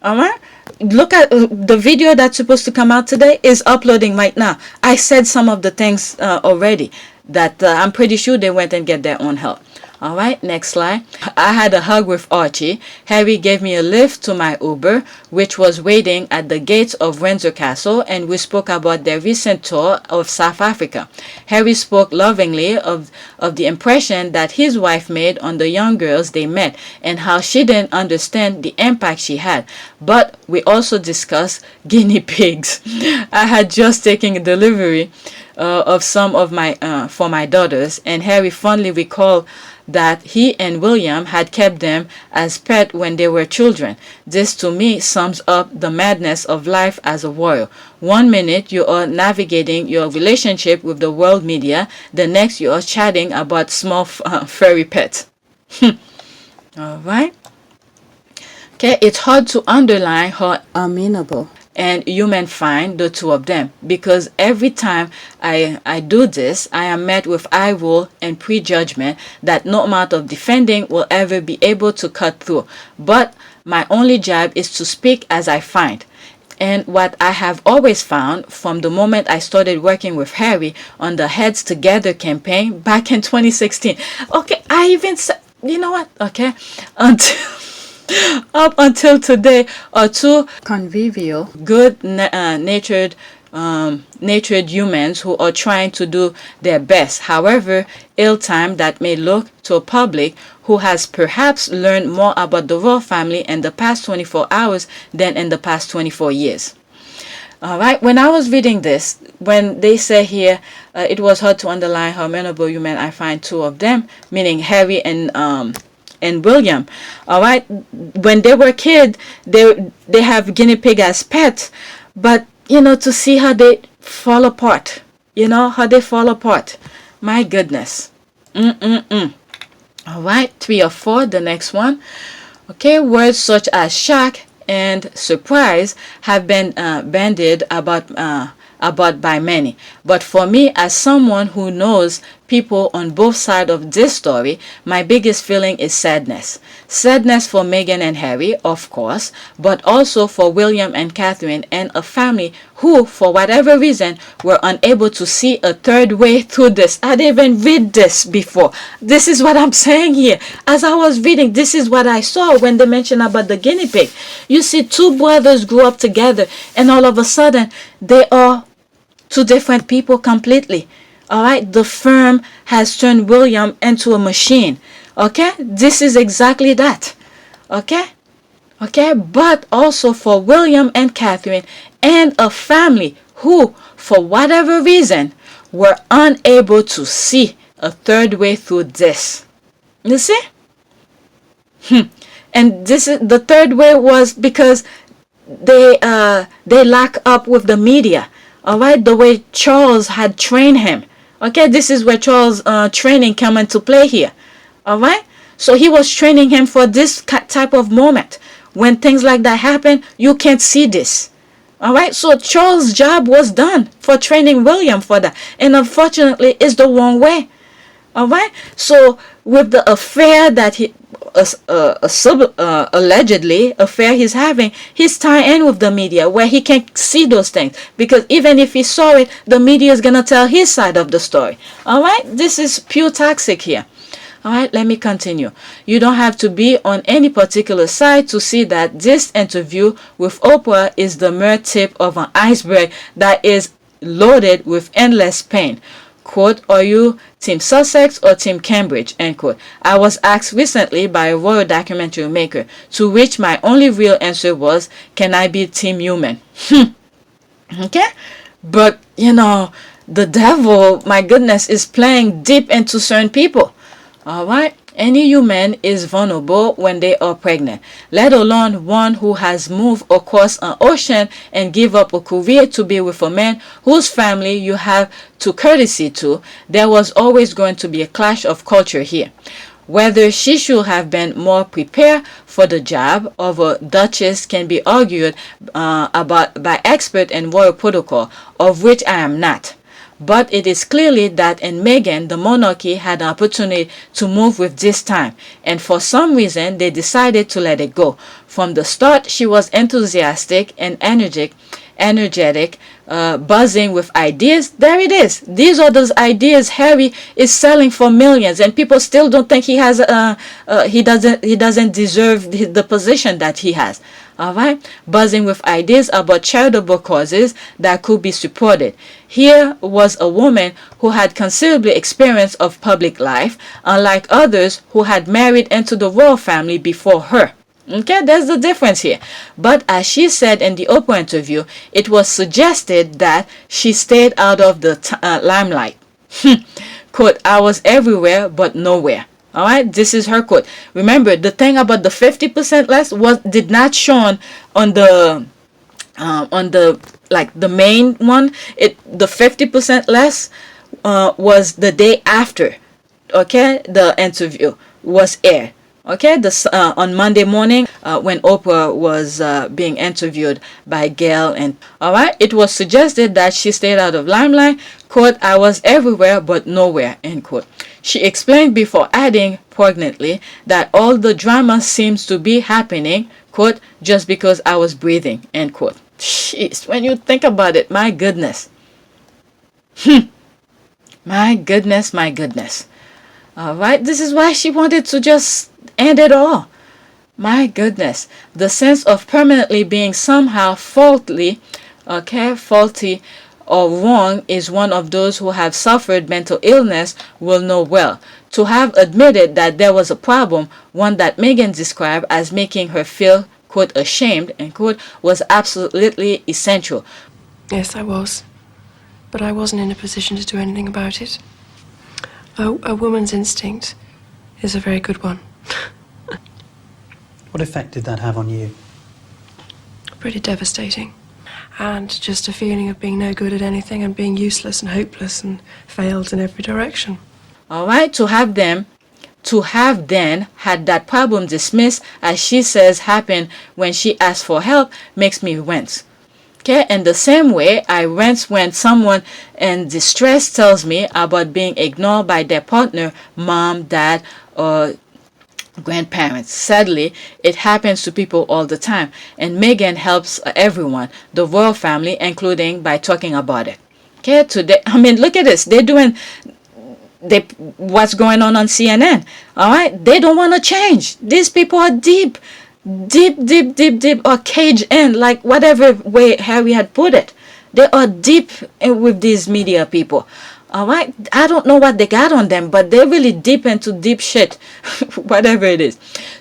All right? Look at the video that's supposed to come out today is uploading right now. I said some of the things already that I'm pretty sure they went and get their own help. All right, next slide. I had a hug with Archie. Harry gave me a lift to my Uber, which was waiting at the gates of Windsor Castle, and we spoke about their recent tour of South Africa. Harry spoke lovingly of the impression that his wife made on the young girls they met and how she didn't understand the impact she had. But we also discussed guinea pigs. I had just taken a delivery of some of my for my daughters, and Harry fondly recalled that he and William had kept them as pets when they were children. This to me sums up the madness of life as a royal. One minute you are navigating your relationship with the world media, the next you are chatting about small furry pets. All right. Okay, it's hard to underline how amenable and human find the two of them, because every time I do this, I am met with eye roll and prejudgment that no amount of defending will ever be able to cut through. But my only job is to speak as I find. And what I have always found from the moment I started working with Harry on the Heads Together campaign back in 2016. Okay, I even said, you know what? Okay, up until today, are two convivial, good-natured humans who are trying to do their best. However ill-timed that may look to a public who has perhaps learned more about the royal family in the past 24 hours than in the past 24 years. All right, when I was reading this, when they say here, it was hard to underline how amenable human I find two of them, meaning Harry and William. All right, when they were kids, they have guinea pig as pets, but you know, to see how they fall apart, my goodness. All right, 3 or 4, the next one. Okay, words such as shock and surprise have been bandied about by many, but for me, as someone who knows people on both sides of this story, my biggest feeling is sadness for Meghan and Harry, of course, but also for William and Catherine and a family who, for whatever reason, were unable to see a third way through this. I didn't even read this before. This is what I'm saying here. As I was reading, this is what I saw when they mentioned about the guinea pig. You see, 2 brothers grew up together, and all of a sudden, they are 2 different people completely. All right, the firm has turned William into a machine. Okay, this is exactly that. Okay, but also for William and Catherine and a family who, for whatever reason, were unable to see a third way through this. You see? And this is the third way was because they lack up with the media. All right, the way Charles had trained him. Okay, this is where Charles' training come into play here. All right, so he was training him for this type of moment. When things like that happen, you can't see this. All right, so Charles' job was done for training William for that, and unfortunately, it's the wrong way. All right, so with the affair that he allegedly affair he's having, he's tying in with the media where he can't see those things, because even if he saw it, the media is gonna tell his side of the story. All right, this is pure toxic here. All right, let me continue. You don't have to be on any particular side to see that this interview with Oprah is the mere tip of an iceberg that is loaded with endless pain. Quote, are you Team Sussex or Team Cambridge? End quote. I was asked recently by a royal documentary maker, to which my only real answer was, can I be Team Human? Okay? But, you know, the devil, my goodness, is playing deep into certain people. All right? Any human is vulnerable when they are pregnant, let alone one who has moved across an ocean and give up a career to be with a man whose family you have to courtesy to. There was always going to be a clash of culture here. Whether she should have been more prepared for the job of a duchess can be argued about by experts in royal protocol, of which I am not. But it is clearly that in Meghan, the monarchy had an opportunity to move with this time, and for some reason they decided to let it go. From the start, she was enthusiastic and energetic, buzzing with ideas. There it is. These are those ideas Harry is selling for millions, and people still don't think he has. He doesn't deserve the position that he has. All right, buzzing with ideas about charitable causes that could be supported. Here was a woman who had considerable experience of public life, unlike others who had married into the royal family before her. Okay, there's the difference here. But as she said in the Oprah interview, it was suggested that she stayed out of the limelight. Quote, I was everywhere but nowhere. All right, this is her quote. Remember, the thing about the 50% less did not show on the like the main one. The 50% less was the day after. Okay, the interview was aired. Okay, this on Monday morning when Oprah was being interviewed by Gail, and all right, it was suggested that she stayed out of limelight. Quote, "I was everywhere but nowhere," end quote. She explained before adding poignantly that all the drama seems to be happening, quote, "just because I was breathing," end quote. Jeez, when you think about it, my goodness. My goodness, my goodness. All right, this is why she wanted to just end it all. My goodness, the sense of permanently being somehow faulty or wrong is one of those who have suffered mental illness will know well. To have admitted that there was a problem, one that Meghan described as making her feel, quote, ashamed, end quote, was absolutely essential. Yes, I was. But I wasn't in a position to do anything about it. A woman's instinct is a very good one. What effect did that have on you? Pretty devastating. And just a feeling of being no good at anything and being useless and hopeless and failed in every direction. All right, to have then had that problem dismissed, as she says happened when she asked for help, makes me wince. Okay, and the same way I wince when someone in distress tells me about being ignored by their partner, mom, dad, or grandparents. Sadly, it happens to people all the time, and Meghan helps everyone, the royal family, including by talking about it. Okay, today, I mean, look at this. What's going on CNN? All right, they don't want to change. These people are deep, or caged in, like whatever way Harry had put it. They are deep with these media people. All right, I don't know what they got on them, but they're really deep into deep shit, whatever it is.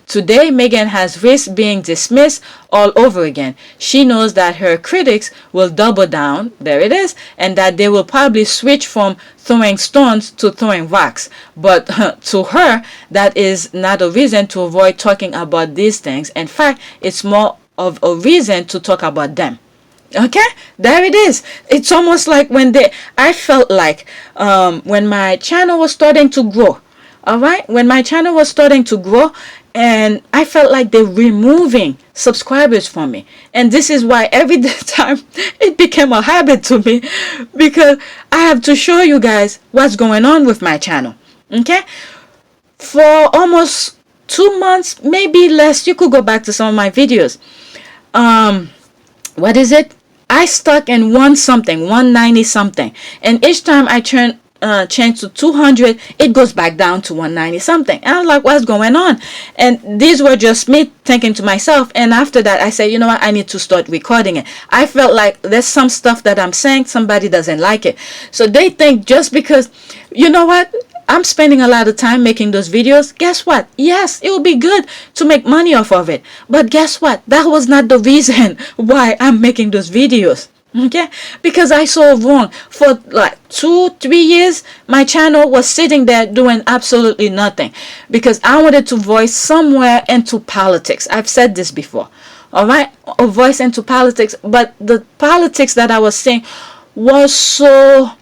Today, Meghan has risked being dismissed all over again. She knows that her critics will double down, there it is, and that they will probably switch from throwing stones to throwing rocks. But to her, that is not a reason to avoid talking about these things. In fact, it's more of a reason to talk about them. Okay, there it is. It's almost like I felt like when my channel was starting to grow, all right, when my channel was starting to grow, and I felt like they're removing subscribers from me. And this is why every time it became a habit to me, because I have to show you guys what's going on with my channel. Okay, for almost 2 months, maybe less, you could go back to some of my videos. What is it? I stuck in 190 something, and each time I change to 200, it goes back down to 190 something. And I was like, what's going on? And these were just me thinking to myself. And after that, I said, you know what, I need to start recording it. I felt like there's some stuff that I'm saying, somebody doesn't like it. So they think just because, you know what, I'm spending a lot of time making those videos. Guess what? Yes, it will be good to make money off of it. But guess what? That was not the reason why I'm making those videos. Okay? Because I saw wrong. For like 2-3 years, my channel was sitting there doing absolutely nothing. Because I wanted to voice somewhere into politics. I've said this before. All right? A voice into politics. But the politics that I was saying was so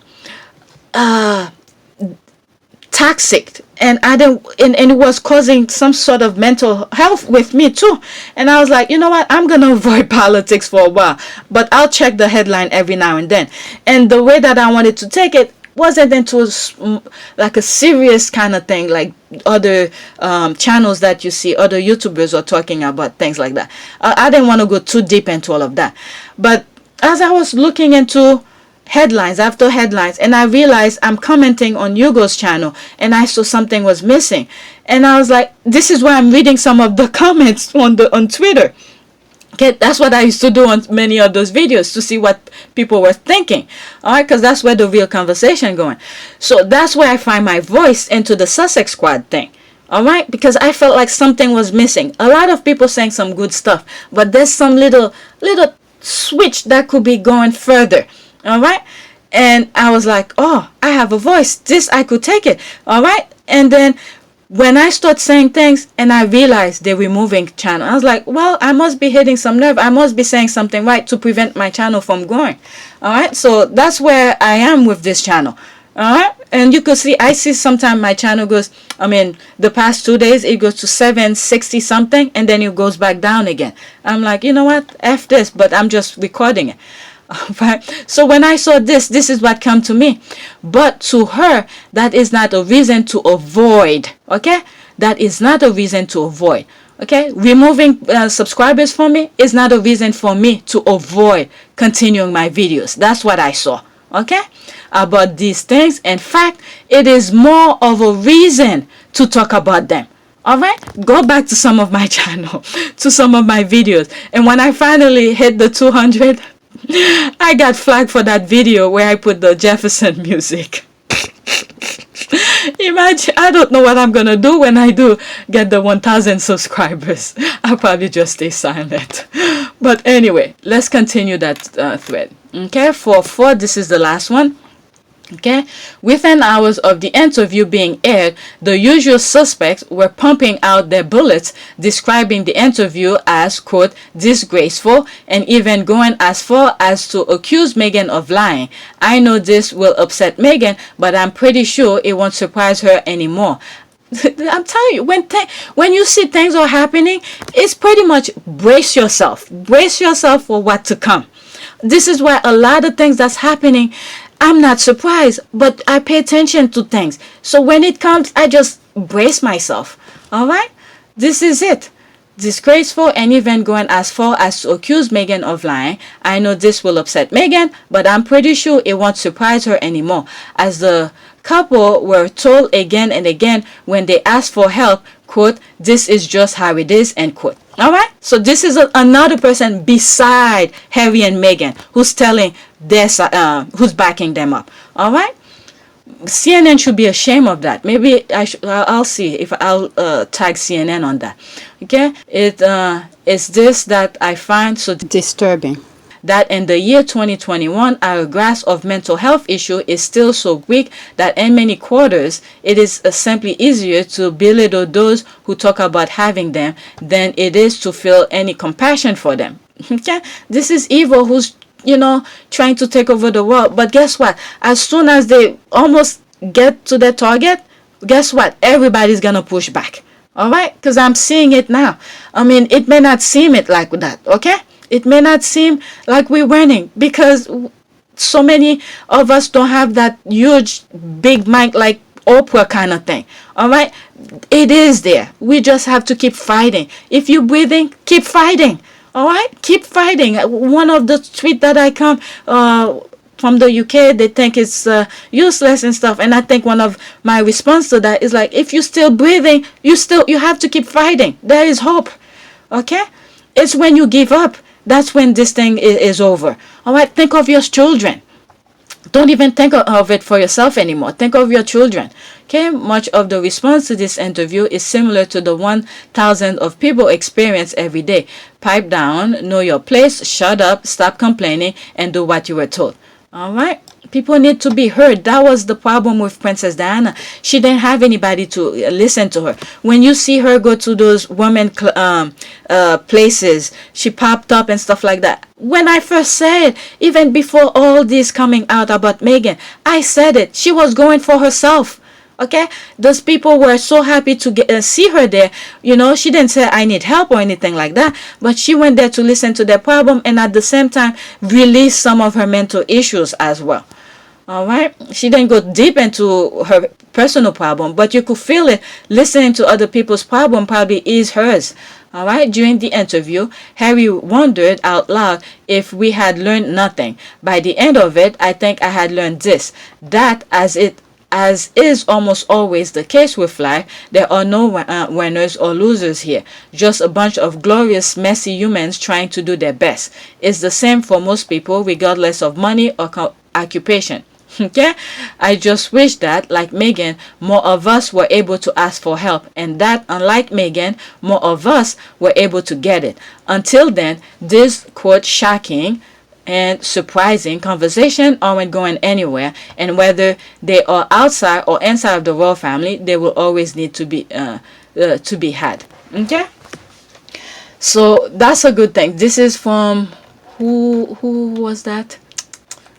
toxic, and it was causing some sort of mental health with me too. And I was like, you know what, I'm gonna avoid politics for a while, but I'll check the headline every now and then. And the way that I wanted to take it wasn't into like a serious kind of thing, like other channels that you see other YouTubers are talking about things like that. I didn't want to go too deep into all of that. But as I was looking into headlines after headlines, and I realized I'm commenting on Hugo's channel, and I saw something was missing, and I was like, this is why I'm reading some of the comments on Twitter. Okay, that's what I used to do on many of those videos, to see what people were thinking. All right, because that's where the real conversation going. So that's where I find my voice into the Sussex squad thing. All right, because I felt like something was missing. A lot of people saying some good stuff, but there's some little switch that could be going further. All right, and I was like, oh, I have a voice, this I could take it. All right, and then when I start saying things and I realized they're removing channel, I was like, well, I must be hitting some nerve, I must be saying something right to prevent my channel from growing. All right, so that's where I am with this channel. All right, And you could see, I see sometimes my channel goes, the past 2 days it goes to 760 something, and then it goes back down again. I'm like, you know what, F this, but I'm just recording it. Right? So when I saw this is what come to me. But to her, that is not a reason to avoid. Okay, that is not a reason to avoid. Okay, removing subscribers for me is not a reason for me to avoid continuing my videos. That's what I saw. Okay, about these things. In fact, it is more of a reason to talk about them. All right, go back to some of my channel, to some of my videos, and when I finally hit the 200, I got flagged for that video where I put the Jefferson music. Imagine, I don't know what I'm gonna do when I do get the 1,000 subscribers. I'll probably just stay silent. But anyway, let's continue that thread. Okay, for 4, this is the last one. Okay, within hours of the interview being aired, the usual suspects were pumping out their bullets, describing the interview as, quote, disgraceful, and even going as far as to accuse Meghan of lying. I know this will upset Meghan, but I'm pretty sure it won't surprise her anymore. I'm telling you, when you see things are happening, it's pretty much brace yourself for what to come. This is why a lot of things that's happening, I'm not surprised, but I pay attention to things. So when it comes, I just brace myself. All right? This is it. Disgraceful, and even going as far as to accuse Meghan of lying. I know this will upset Meghan, but I'm pretty sure it won't surprise her anymore. As the couple were told again and again when they asked for help, quote, this is just how it is, end quote. All right? So this is another person beside Harry and Meghan who's telling this, who's backing them up. All right? CNN should be ashamed of that. Maybe I'll see if I'll tag CNN on that. Okay? It's this that I find so disturbing. That in the year 2021, our grasp of mental health issue is still so weak that in many quarters, it is simply easier to belittle those who talk about having them than it is to feel any compassion for them. Okay? This is evil who's, trying to take over the world. But guess what? As soon as they almost get to their target, guess what? Everybody's going to push back. All right? Because I'm seeing it now. It may not seem it like that. Okay? It may not seem like we're winning because so many of us don't have that huge, big mic like Oprah kind of thing. All right? It is there. We just have to keep fighting. If you're breathing, keep fighting. All right? Keep fighting. One of the tweets that I come from the UK, they think it's useless and stuff. And I think one of my response to that is like, if you're still breathing, you have to keep fighting. There is hope. Okay? It's when you give up. That's when this thing is over. All right, think of your children. Don't even think of it for yourself anymore. Think of your children. Okay, much of the response to this interview is similar to the 1,000 of people experience every day. Pipe down, know your place, shut up, stop complaining, and do what you were told. All right. People need to be heard. That was the problem with Princess Diana. She didn't have anybody to listen to her. When you see her go to those women places, she popped up and stuff like that. When I first said, even before all this coming out about Meghan, I said it. She was going for herself. Okay, those people were so happy to see her there. She didn't say I need help or anything like that, but she went there to listen to their problem and at the same time release some of her mental issues as well. All right, she didn't go deep into her personal problem, but you could feel it. Listening to other people's problem probably is hers. All right, during the interview, Harry wondered out loud if we had learned nothing. By the end of it, I think I had learned this, that as is almost always the case with life, there are no winners or losers here. Just a bunch of glorious, messy humans trying to do their best. It's the same for most people, regardless of money or occupation. Okay, I just wish that, like Meghan, more of us were able to ask for help, and that, unlike Meghan, more of us were able to get it. Until then, this, quote, shocking and surprising conversation aren't going anywhere, and whether they are outside or inside of the royal family, they will always need to be had. Okay, so that's a good thing. This is from who was that?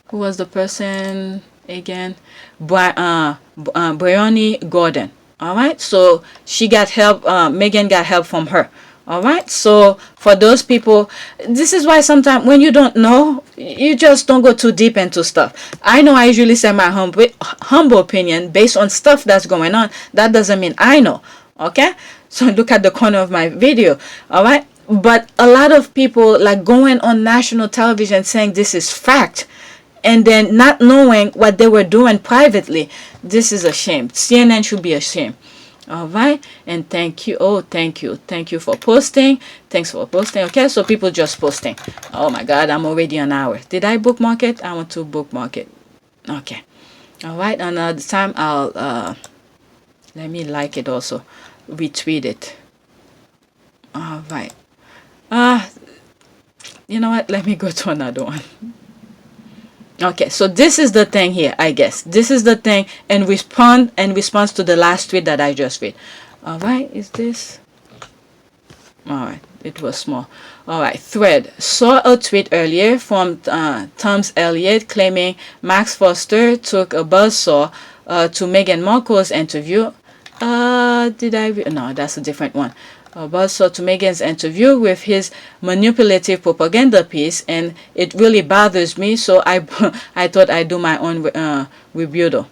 Who was the person? again? Bryony Gordon. All right, so she got help. Meghan got help from her. All right, so for those people, this is why sometimes when you don't know, you just don't go too deep into stuff. I know I usually say my humble opinion based on stuff that's going on. That doesn't mean I know. Okay, so look at the corner of my video. All right, but a lot of people like going on national television saying this is fact, and then not knowing what they were doing privately. This is a shame. CNN should be ashamed. All right, and thank you. Oh, thank you for posting. Thanks for posting. Okay, so people just posting. Oh my God, I'm already an hour. Did I bookmark it? I want to bookmark it. Okay. All right, another time I'll let me like it also, retweet it. All right. You know what? Let me go to another one. Okay, so this is the thing here, I guess. This is the thing in response to the last tweet that I just read. All right, is this? All right, it was small. All right, thread. Saw a tweet earlier from Thomas Elliott claiming Max Foster took a buzzsaw to Meghan Markle's interview. Did I? No, that's a different one. Buzzsaw to Meghan's interview with his manipulative propaganda piece, and it really bothers me, so I thought I'd do my own rebuttal.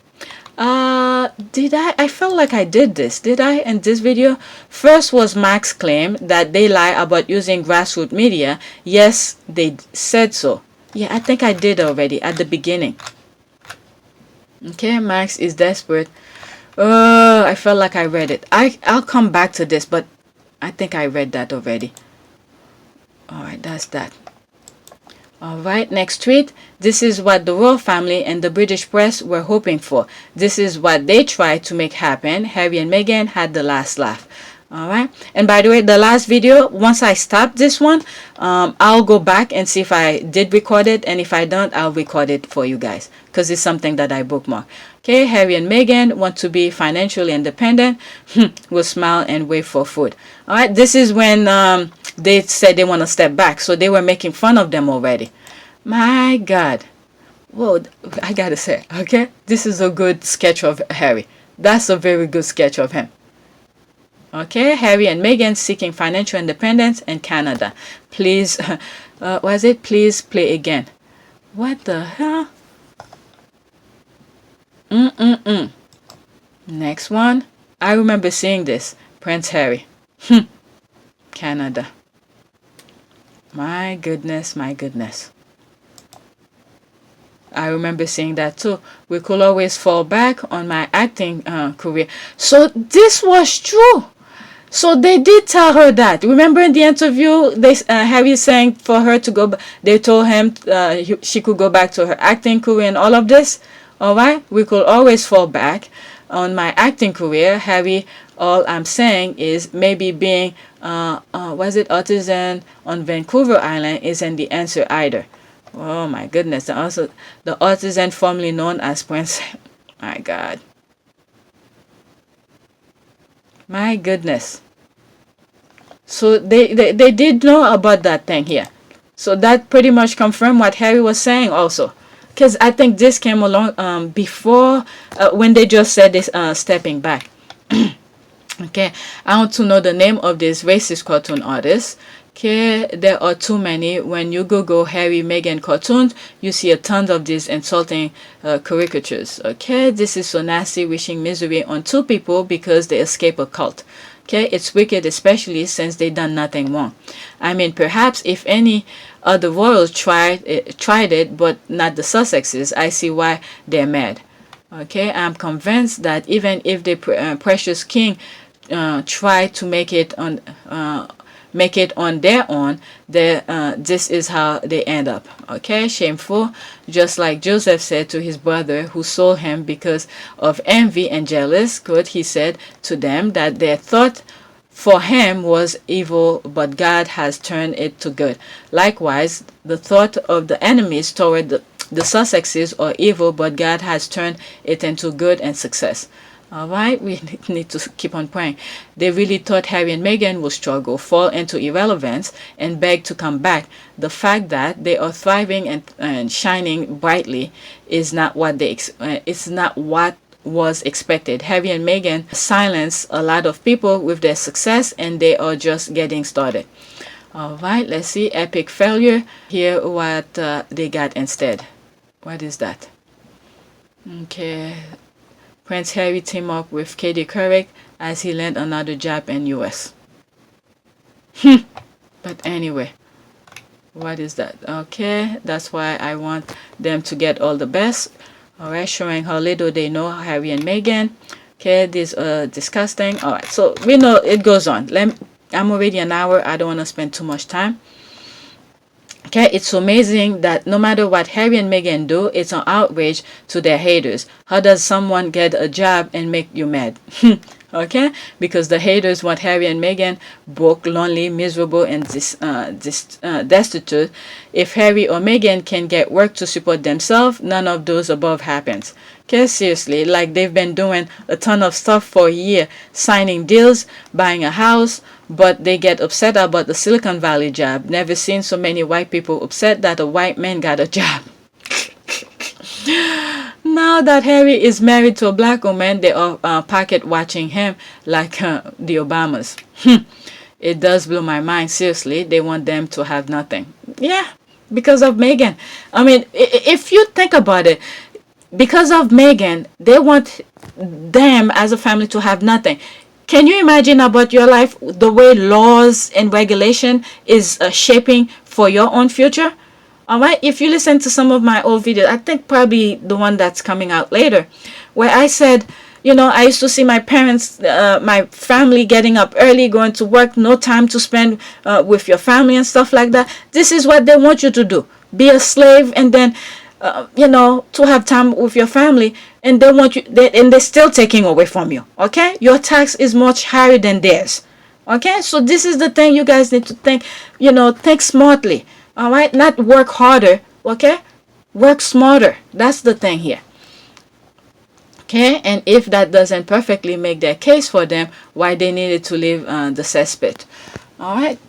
Did I? I felt like I did this. Did I in this video? First was Max's claim that they lie about using grassroots media. Yes, they said so. Yeah, I think I did already at the beginning. Okay, Max is desperate. I felt like I read it. I'll come back to this, but I think I read that already. All right, that's that. All right, next tweet. This is what the royal family and the British press were hoping for. This is what they tried to make happen. Harry and Meghan had the last laugh. All right, and by the way, the last video, once I stop this one, I'll go back and see if I did record it, and if I don't, I'll record it for you guys because it's something that I bookmark. Okay, Harry and Meghan want to be financially independent. Will smile and wait for food. All right, this is when they said they want to step back, so they were making fun of them already. My God, whoa! I gotta say, okay, this is a good sketch of Harry. That's a very good sketch of him. Okay, Harry and Meghan seeking financial independence in Canada. Please, was it? Please play again. What the hell? Next one. I remember seeing this. Prince Harry. Canada. My goodness, my goodness. I remember seeing that too. We could always fall back on my acting career. So this was true. So they did tell her that. Remember in the interview, Harry saying for her to go. They told him she could go back to her acting career and all of this. All right, we could always fall back on my acting career, Harry. All I'm saying is maybe being was it artisan on Vancouver Island isn't the answer either. Oh my goodness! Also, the artisan formerly known as Prince. My God. My goodness. So they did know about that thing here. So that pretty much confirmed what Harry was saying also. Because I think this came along before when they just said this stepping back. Okay, I want to know the name of this racist cartoon artist. Okay, there are too many. When you Google Harry, Meghan cartoons, you see a ton of these insulting caricatures. Okay, this is so nasty, wishing misery on two people because they escape a cult. Okay, it's wicked, especially since they done nothing wrong. I mean, perhaps if any other royals tried it, but not the Sussexes, I see why they're mad. Okay, I'm convinced that even if the precious king tried to make it on their own, this is how they end up. Okay, shameful. Just like Joseph said to his brother who sold him because of envy and jealous. Good, he said to them that their thought for him was evil, but God has turned it to good. Likewise, the thought of the enemies toward the Sussexes are evil, but God has turned it into good and success. All right, we need to keep on praying. They really thought Harry and Meghan will struggle, fall into irrelevance, and beg to come back. The fact that they are thriving and shining brightly is not what it's not what was expected. Harry and Meghan silenced a lot of people with their success, and they are just getting started. All right, let's see. Epic failure. Hear what they got instead. What is that? Okay. Prince Harry team up with Katie Couric as he land another job in US. But anyway, what is that? Okay, that's why I want them to get all the best. Alright, showing how little they know Harry and Meghan. Okay, this disgusting. Alright, so we know it goes on. I'm already an hour. I don't want to spend too much time. Okay, it's amazing that no matter what Harry and Meghan do, it's an outrage to their haters. How does someone get a job and make you mad? Okay, because the haters want Harry and Meghan broke, lonely, miserable, and destitute. If Harry or Meghan can get work to support themselves, none of those above happens. Okay, seriously, like they've been doing a ton of stuff for a year, signing deals, buying a house, but they get upset about the Silicon Valley job. Never seen so many white people upset that a white man got a job. Now that Harry is married to a black woman, they are pocket watching him like the Obamas. It does blow my mind. Seriously, they want them to have nothing. Yeah, because of Meghan. I mean, if you think about it, because of Meghan, they want them as a family to have nothing. Can you imagine about your life, the way laws and regulation is shaping for your own future? All right, if you listen to some of my old videos, I think probably the one that's coming out later, where I said, you know, I used to see my parents, my family getting up early, going to work, no time to spend with your family and stuff like that. This is what they want you to do. Be a slave and then, you know, to have time with your family, and they want you, and they're still taking away from you. Okay, your tax is much higher than theirs. Okay, so this is the thing you guys need to think. You know, think smartly. All right, not work harder. Okay, work smarter. That's the thing here. Okay, and if that doesn't perfectly make their case for them, why they needed to leave the cesspit. All right,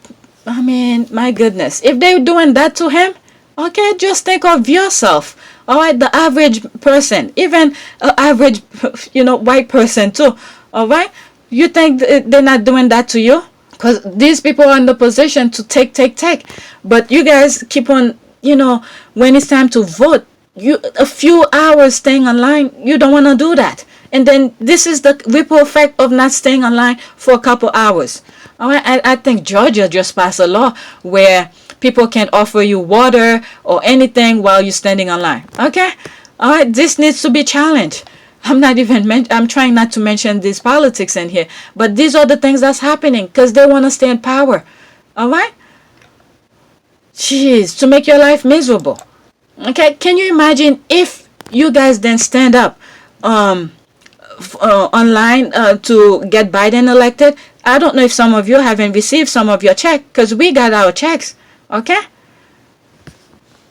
I mean, my goodness, if they're doing that to him, okay, just think of yourself. All right, the average person, even an average, you know, white person too. All right, you think they're not doing that to you? Because these people are in the position to take. But you guys keep on, you know, when it's time to vote, you a few hours staying online, you don't want to do that. And then this is the ripple effect of not staying online for a couple hours. All right, I think Georgia just passed a law where people can offer you water or anything while you're standing online. Okay, all right, this needs to be challenged. I'm trying not to mention these politics in here, but these are the things that's happening because they want to stay in power. All right, jeez, to make your life miserable. Okay, can you imagine if you guys then stand up online to get Biden elected? I don't know if some of you haven't received some of your check, because we got our checks. Okay,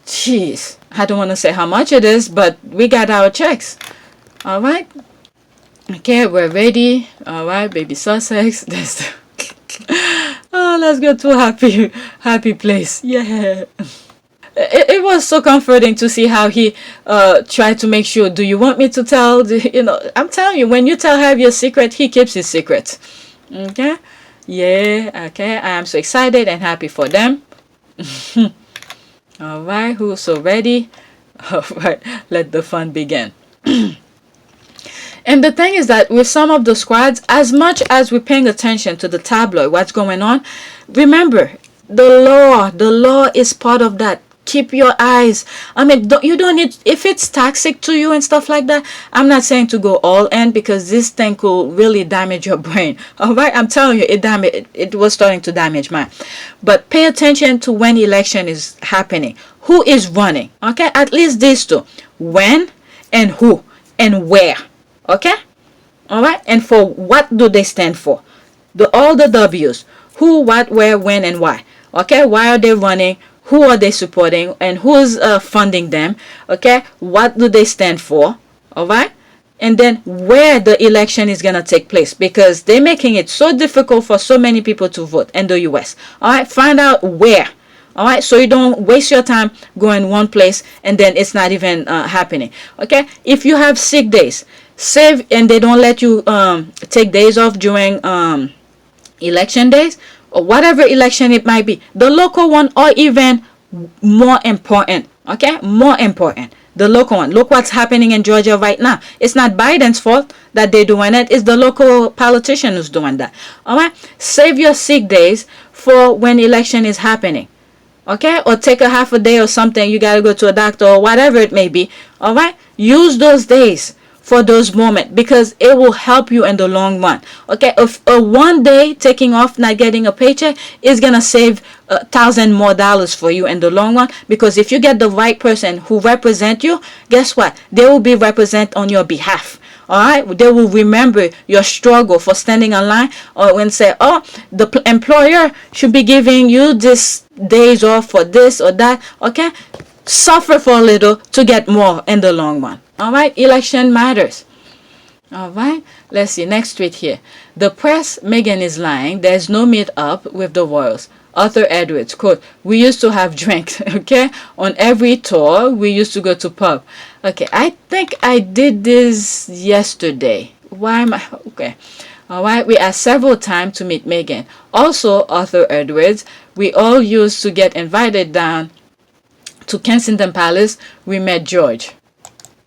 jeez, I don't want to say how much it is, but we got our checks. All right, okay, we're ready. All right, baby Sussex. Oh, let's go to a happy place. Yeah. It was so comforting to see how he tried to make sure, do you want me to tell? You know, I'm telling you, when you tell Harry your secret, he keeps his secret. Okay, yeah, okay, I am so excited and happy for them. All right, who's so ready? All right, let the fun begin. And the thing is that with some of the squads, as much as we're paying attention to the tabloid, what's going on, remember, the law is part of that. Keep your eyes. I mean, you don't need, if it's toxic to you and stuff like that, I'm not saying to go all in, because this thing could really damage your brain. All right, I'm telling you, it was starting to damage mine. But pay attention to when election is happening. Who is running? Okay, at least these two. When and who and where. Okay, all right, and for what do they stand for? All the W's. Who, what, where, when, and why. Okay, why are they running? Who are they supporting? And who's funding them? Okay, what do they stand for? All right, and then where the election is going to take place, because they're making it so difficult for so many people to vote in the US. All right, find out where. All right, so you don't waste your time going one place and then it's not even happening. Okay, if you have sick days, save, and they don't let you take days off during election days or whatever election it might be, the local one, or even more important. Okay, more important, the local one. Look what's happening in Georgia right now. It's not Biden's fault that they're doing it. It's the local politician who's doing that. All right, save your sick days for when election is happening. Okay, or take a half a day or something. You got to go to a doctor or whatever it may be. All right, use those days for those moments, because it will help you in the long run. Okay, if a 1 day taking off, not getting a paycheck, is gonna save $1,000 more for you in the long run, because if you get the right person who represent you, guess what, they will be represent on your behalf. All right, they will remember your struggle for standing online, or when say, oh, the employer should be giving you this days off for this or that. Okay, suffer for a little to get more in the long run. All right, election matters. All right, let's see, next tweet here. The press, Meghan is lying. There's no meet up with the royals. Arthur Edwards, quote, we used to have drinks, okay? On every tour, we used to go to pub. Okay, I think I did this yesterday. Why am I? Okay. All right, we asked several times to meet Meghan. Also, Arthur Edwards, we all used to get invited down to Kensington Palace. We met George.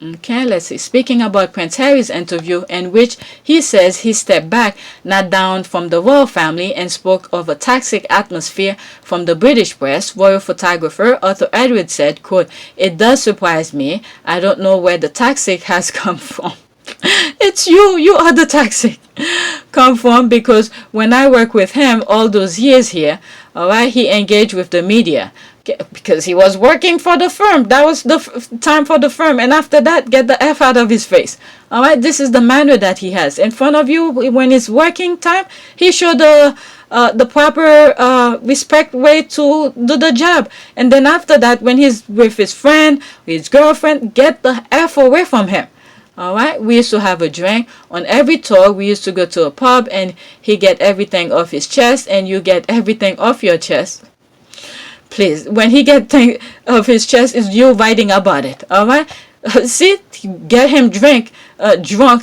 Okay, let's see. Speaking about Prince Harry's interview, in which he says he stepped back, not down from the royal family, and spoke of a toxic atmosphere from the British press, royal photographer Arthur Edwards said, quote, it does surprise me. I don't know where the toxic has come from. It's you are the toxic come from, because when I work with him all those years here, all right, he engaged with the media because he was working for the firm. That was the time for the firm, and after that, get the F out of his face. All right, this is the manner that he has in front of you. When it's working time, he showed the proper respect way to do the job, and then after that, when he's with his friend, his girlfriend, get the F away from him. All right, we used to have a drink on every tour. We used to go to a pub, and he get everything off his chest, and you get everything off your chest. Please, when he get things off his chest, is you writing about it. All right, see, get him drunk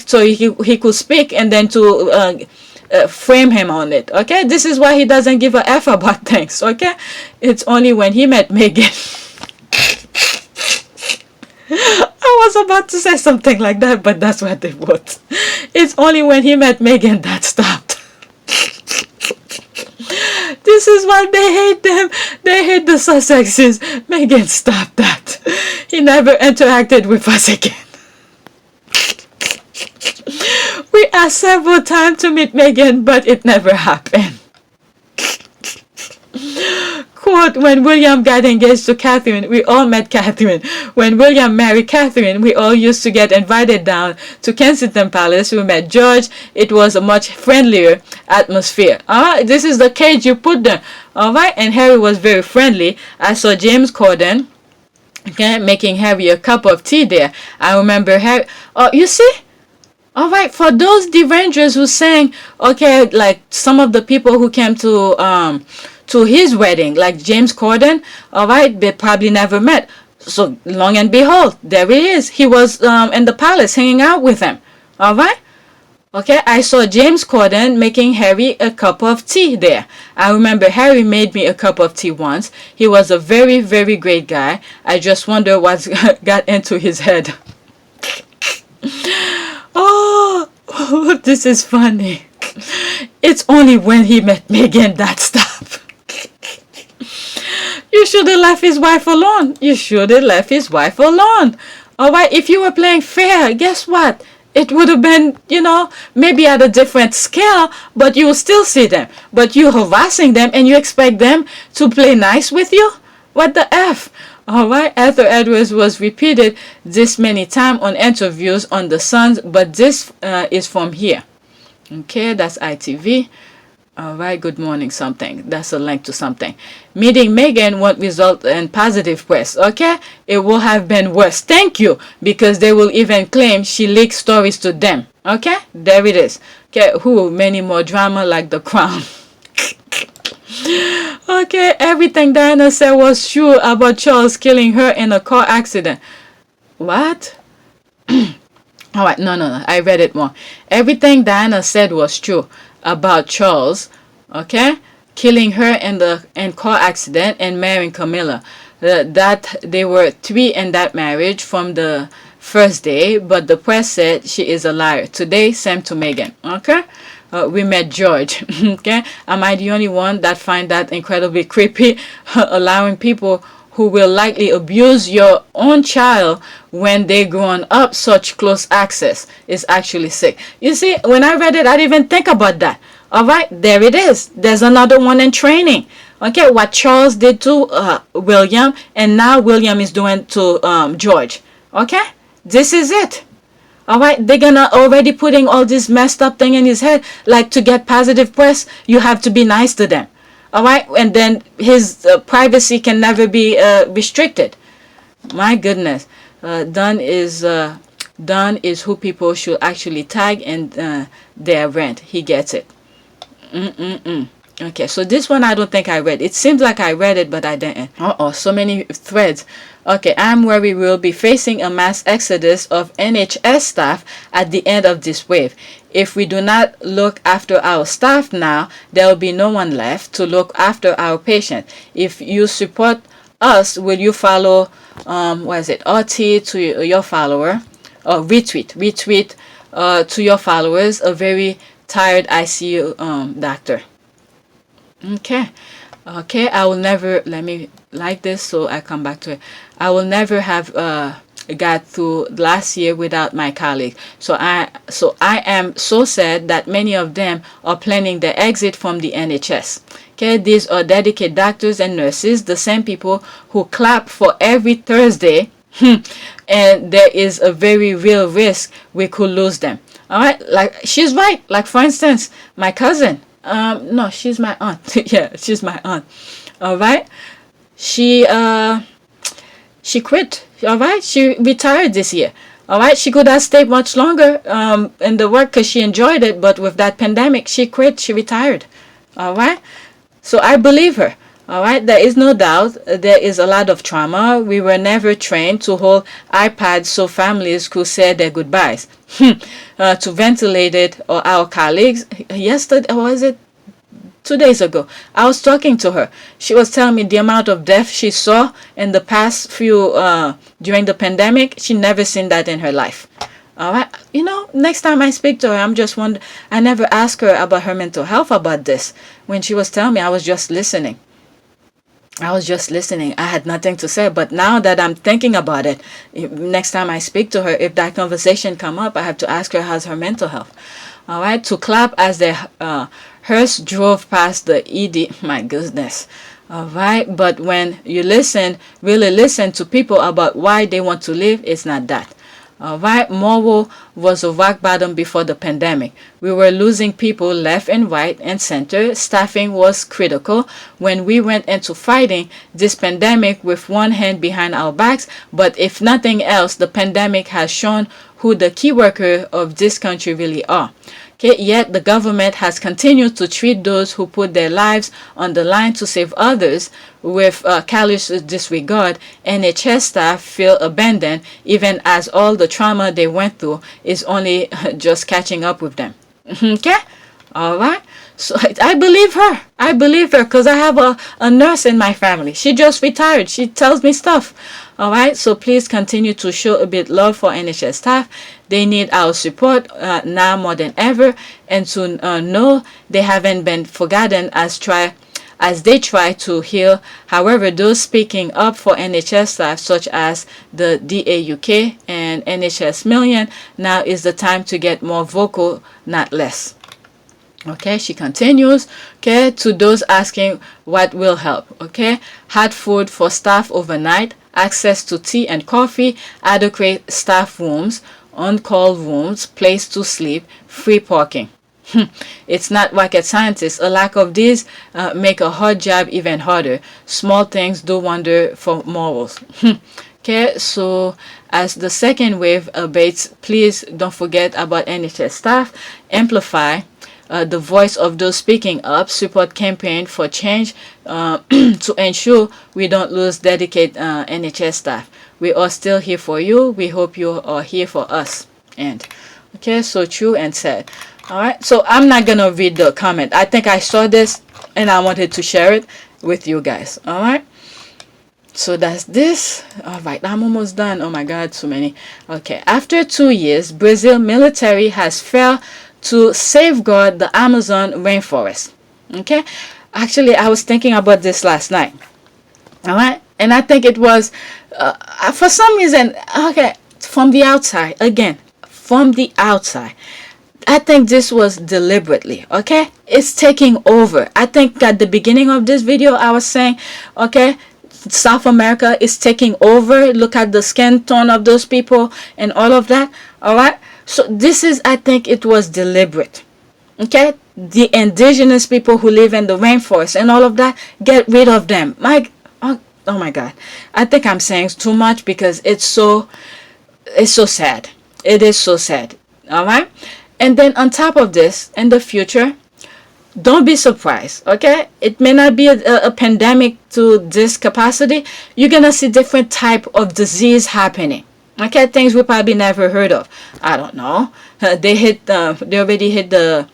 so he could speak, and then to frame him on it. Okay, this is why he doesn't give a F about things. Okay, it's only when he met Meghan. I was about to say something like that, but that's what they wrote. It's only when he met Meghan that stopped. This is why they hate them. They hate the Sussexes. Meghan, stop that. He never interacted with us again. We asked several times to meet Meghan, but it never happened. Quote, when William got engaged to Catherine, we all met Catherine. When William married Catherine, we all used to get invited down to Kensington Palace. We met George. It was a much friendlier atmosphere. This is the cage you put them. All right, and Harry was very friendly. I saw James Corden, okay, making Harry a cup of tea there. I remember Harry. Oh, you see? All right, for those derangers who sang, okay, like some of the people who came to his wedding, like James Corden, all right, they probably never met. So long and behold, there he is. He was in the palace hanging out with him. All right. Okay, I saw James Corden making Harry a cup of tea there. I remember Harry made me a cup of tea once. He was a very, very great guy. I just wonder what got into his head. Oh, this is funny. It's only when he met Meghan that stopped. You should have left his wife alone. You should have left his wife alone. All right, if you were playing fair, guess what? It would have been, maybe at a different scale, but you will still see them. But you're harassing them and you expect them to play nice with you? What the F? All right, Arthur Edwards was repeated this many times on interviews on The Sun, but this is from here. Okay, that's ITV. All right, good morning something. That's a link to something. Meeting Meghan won't result in positive press, okay? It will have been worse. Thank you, because they will even claim she leaked stories to them, okay? There it is. Okay, who? Many more drama like The Crown. Okay, everything Diana said was true about Charles killing her in a car accident. What? All right, no, I read it wrong. Everything Diana said was true about Charles, okay, killing her in car accident and marrying Camila. That they were 3 in that marriage from the first day, but the press said she is a liar. Today, same to Meghan, okay? We met George, okay? Am I the only one that find that incredibly creepy? Allowing people who will likely abuse your own child when they grown up such close access is actually sick. You see, when I read it, I didn't even think about that. All right, there it is. There's another one in training. Okay, what Charles did to William, and now William is doing to George. Okay, this is it. All right, they're gonna already putting all this messed up thing in his head, like to get positive press, you have to be nice to them. All right, and then his privacy can never be restricted. My goodness, Dunn is who people should actually tag in their rant. He gets it. Okay, so this one I don't think I read. It seems like I read it, but I didn't. So many threads. Okay, I'm worried we'll be facing a mass exodus of NHS staff at the end of this wave. If we do not look after our staff now, there will be no one left to look after our patients. If you support us, will you follow, RT to your follower? Or retweet to your followers, a very tired ICU doctor. Okay, I will never, let me like this so I come back to it. I will never have got through last year without my colleagues. So I am so sad that many of them are planning their exit from the NHS. Okay, these are dedicated doctors and nurses, the same people who clap for every Thursday, and there is a very real risk we could lose them. All right, like she's right. Like for instance, my cousin. No, she's my aunt. Yeah, she's my aunt. All right, she quit. All right, she retired this year. All right, she could have stayed much longer in the work because she enjoyed it, but with that pandemic, she quit. She retired. All right, so I believe her. All right, there is no doubt there is a lot of trauma. We were never trained to hold iPads so families could say their goodbyes. To ventilate it, or our colleagues. Yesterday, or was it 2 days ago, I was talking to her. She was telling me the amount of death she saw in the past few, during the pandemic. She never seen that in her life. All right, next time I speak to her, I'm just wondering, I never asked her about her mental health about this. When she was telling me, I was just listening. I had nothing to say, but now that I'm thinking about it, next time I speak to her, if that conversation come up, I have to ask her how's her mental health. All right, to clap as the hearse drove past the ED. My goodness. All right, but when you really listen to people about why they want to live, it's not that. All right, Morwell was a rock bottom before the pandemic. We were losing people left and right and center. Staffing was critical when we went into fighting this pandemic with one hand behind our backs. But if nothing else, the pandemic has shown who the key workers of this country really are. Okay, yet the government has continued to treat those who put their lives on the line to save others with callous disregard. NHS staff feel abandoned even as all the trauma they went through is only just catching up with them. Okay? All right? So I believe her because I have a nurse in my family. She just retired. She tells me stuff. All right, so please continue to show a bit love for NHS staff. They need our support now more than ever, and to know they haven't been forgotten as they try to heal. However, those speaking up for NHS staff, such as the DAUK and NHS Million, now is the time to get more vocal, not less. Okay, she continues. Okay, to those asking what will help. Okay, hot food for staff overnight, access to tea and coffee, adequate staff rooms, on-call rooms, place to sleep, free parking. It's not rocket scientists. A lack of these make a hard job even harder. Small things do wonder for morals. Okay, so as the second wave abates, please don't forget about NHS staff. Amplify the voice of those speaking up. Support campaign for change to ensure we don't lose dedicated NHS staff. We are still here for you. We hope you are here for us. And okay, so true and sad. All right, so I'm not gonna read the comment. I think I saw this and I wanted to share it with you guys. All right, so that's this. All right, I'm almost done. Oh my God, so many. Okay, after 2 years, Brazil military has failed to safeguard the Amazon rainforest. Okay, actually, I was thinking about this last night. All right, and I think it was for some reason, okay, from the outside, again, from the outside, I think this was deliberately, okay? It's taking over. I think at the beginning of this video, I was saying, okay, South America is taking over. Look at the skin tone of those people and all of that, all right? So this is, I think it was deliberate, okay? The indigenous people who live in the rainforest and all of that, get rid of them. Oh my God. I think I'm saying too much because it's so sad. It is so sad, all right? And then on top of this, in the future, don't be surprised, okay? It may not be a pandemic to this capacity. You're going to see different type of disease happening, okay? Things we probably never heard of. I don't know. They already hit the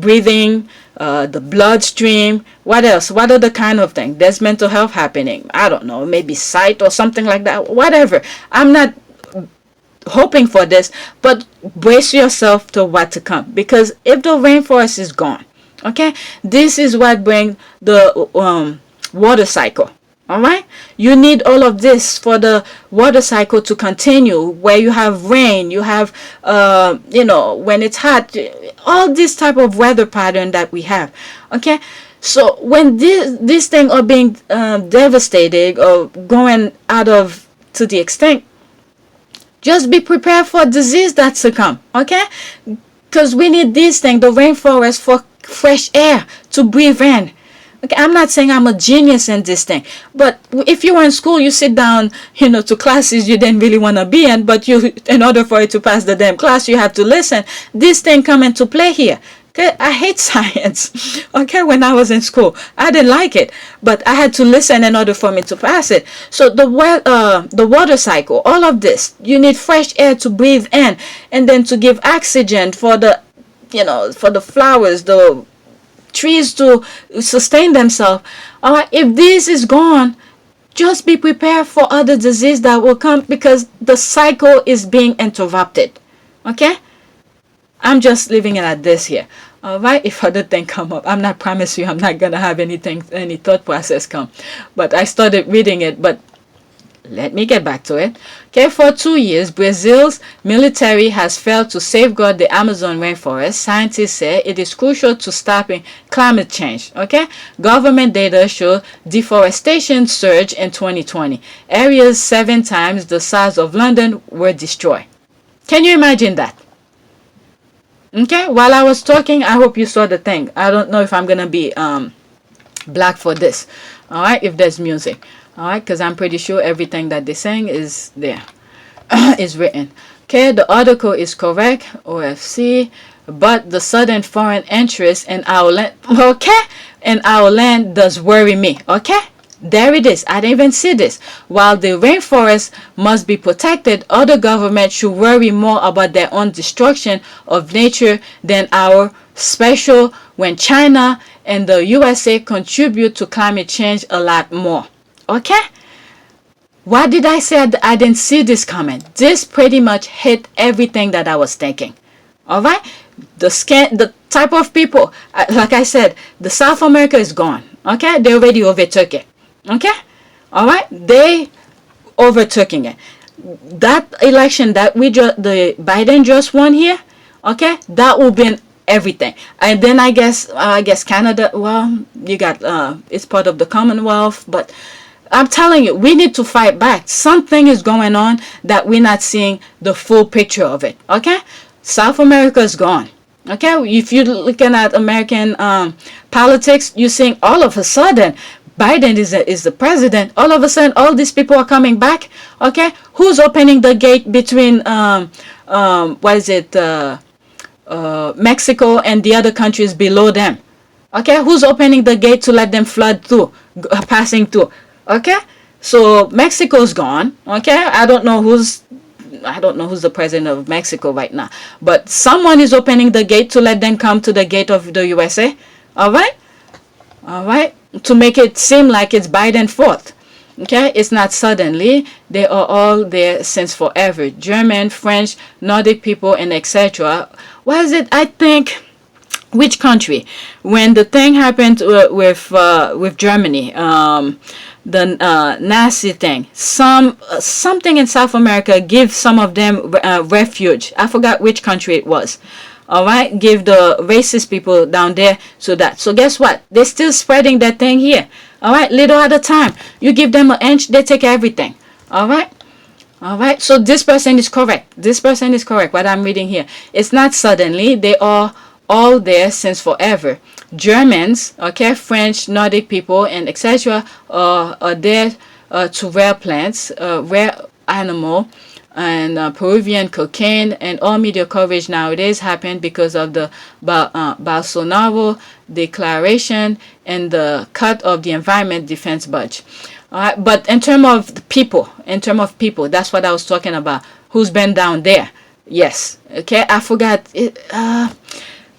breathing, the bloodstream. What else? What other kind of thing? There's mental health happening. I don't know. Maybe sight or something like that. Whatever. I'm not hoping for this, but brace yourself to what to come, because if the rainforest is gone, okay, this is what brings the water cycle. All right, you need all of this for the water cycle to continue, where you have rain, you have when it's hot, all this type of weather pattern that we have. Okay, so when these things are being devastated or going out of to the extent, just be prepared for disease that's to come, okay? Because we need these things, the rainforest, for fresh air to breathe in. Okay, I'm not saying I'm a genius in this thing, but if you were in school, you sit down, to classes you didn't really want to be in, but in order for you to pass the damn class, you have to listen. This thing come into play here. Okay, I hate science. Okay, when I was in school, I didn't like it, but I had to listen in order for me to pass it. So the water cycle, all of this, you need fresh air to breathe in, and then to give oxygen for the, for the flowers, the trees to sustain themselves. All right, if this is gone, just be prepared for other disease that will come, because the cycle is being interrupted. Okay. I'm just leaving it at this here. All right, if other things come up, I'm not promise you I'm not gonna have any thought process come, but I started reading it. But let me get back to it. Okay, for 2 years, Brazil's military has failed to safeguard the Amazon rainforest. Scientists say it is crucial to stopping climate change. Okay, government data show deforestation surged in 2020. Areas 7 times the size of London were destroyed. Can you imagine that? Okay, while I was talking, I hope you saw the thing. I don't know if I'm gonna be black for this. All right, if there's music. All right, because I'm pretty sure everything that they're saying is there, is written. Okay, the article is correct, OFC, but the sudden foreign interest in our land, okay, in our land does worry me. Okay, there it is. I didn't even see this. While the rainforest must be protected, other governments should worry more about their own destruction of nature than our special, when China and the USA contribute to climate change a lot more. Okay? Why did I say I didn't see this coming? This pretty much hit everything that I was thinking. All right? The type of people, like I said, the South America is gone. Okay? They already overtook it. Okay, all right, they overtaking it. That election that the Biden just won here, okay, that will be everything. And then I guess Canada, well, you got it's part of the Commonwealth, but I'm telling you, we need to fight back. Something is going on that we're not seeing the full picture of it. Okay, South America is gone. Okay, if you're looking at American politics, you're seeing all of a sudden Biden is the president. All of a sudden, all these people are coming back. Okay, who's opening the gate between Mexico and the other countries below them? Okay, who's opening the gate to let them flood through, passing through? Okay, so Mexico's gone. Okay, I don't know who's the president of Mexico right now, but someone is opening the gate to let them come to the gate of the USA. All right, to make it seem like it's Biden's fault. Okay, it's not suddenly. They are all there since forever. German, French, Nordic people, and etc. What is it? I think. Which country? When the thing happened with Germany, the Nazi thing, something in South America give some of them refuge. I forgot which country it was. All right, give the racist people down there so guess what? They're still spreading that thing here. All right, little at a time. You give them an inch, they take everything. All right. So this person is correct. What I'm reading here. It's not suddenly. They are all there since forever. Germans, okay, French, Nordic people, and etc. are there to rare plants, rare animal, and Peruvian cocaine, and all media coverage nowadays happen because of the Bolsonaro declaration and the cut of the environment defense budget. But in terms of people, that's what I was talking about. Who's been down there? Yes. Okay, I forgot it.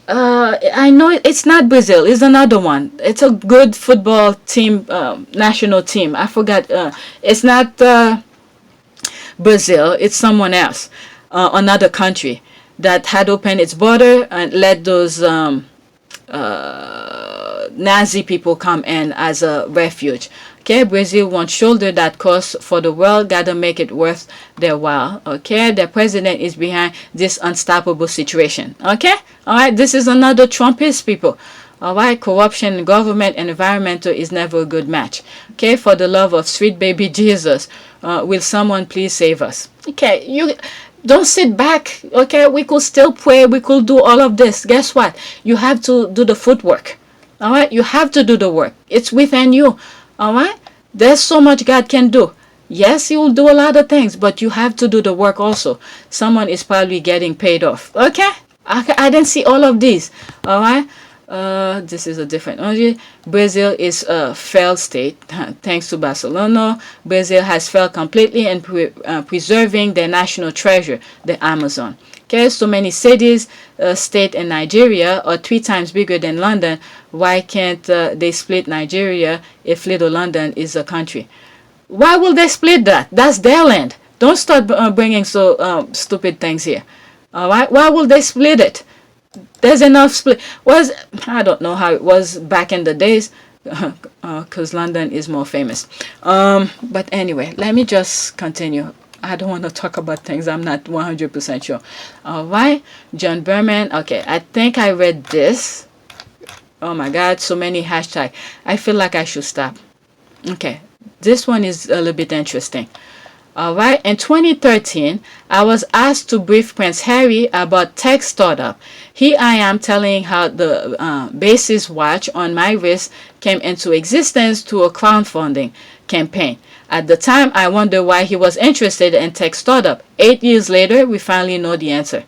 I know it's not Brazil. It's another one. It's a good football team, national team. I forgot. It's not Brazil. It's someone else, another country that had opened its border and let those Nazi people come in as a refuge. Okay, Brazil won't shoulder that cost for the world. Gotta make it worth their while. Okay, the president is behind this unstoppable situation. Okay, all right. This is another Trumpist people. All right, corruption in government and environmental is never a good match. Okay, for the love of sweet baby Jesus, will someone please save us? Okay, you don't sit back. Okay, we could still pray. We could do all of this. Guess what? You have to do the footwork. All right, you have to do the work. It's within you. All right, there's so much God can do. Yes, he will do a lot of things, but you have to do the work also. Someone is probably getting paid off. Okay, I didn't see all of these. All right, this is a different energy. Brazil is a failed state thanks to Barcelona. Brazil has failed completely in preserving their national treasure, the Amazon. Okay, so many cities, state in Nigeria are 3 times bigger than London. Why can't they split Nigeria if Little London is a country? Why will they split that? That's their land. Don't start bringing so stupid things here. All right, why will they split it? There's enough split. I don't know how it was back in the days, because London is more famous. But anyway, let me just continue. I don't want to talk about things I'm not 100% sure. All right, John Berman. Okay, I think I read this. Oh my God, so many hashtags. I feel like I should stop. Okay, this one is a little bit interesting. All right, in 2013, I was asked to brief Prince Harry about tech startup. Here I am telling how the Basis watch on my wrist came into existence through a crowdfunding campaign. At the time, I wondered why he was interested in tech startup. 8 years later, we finally know the answer.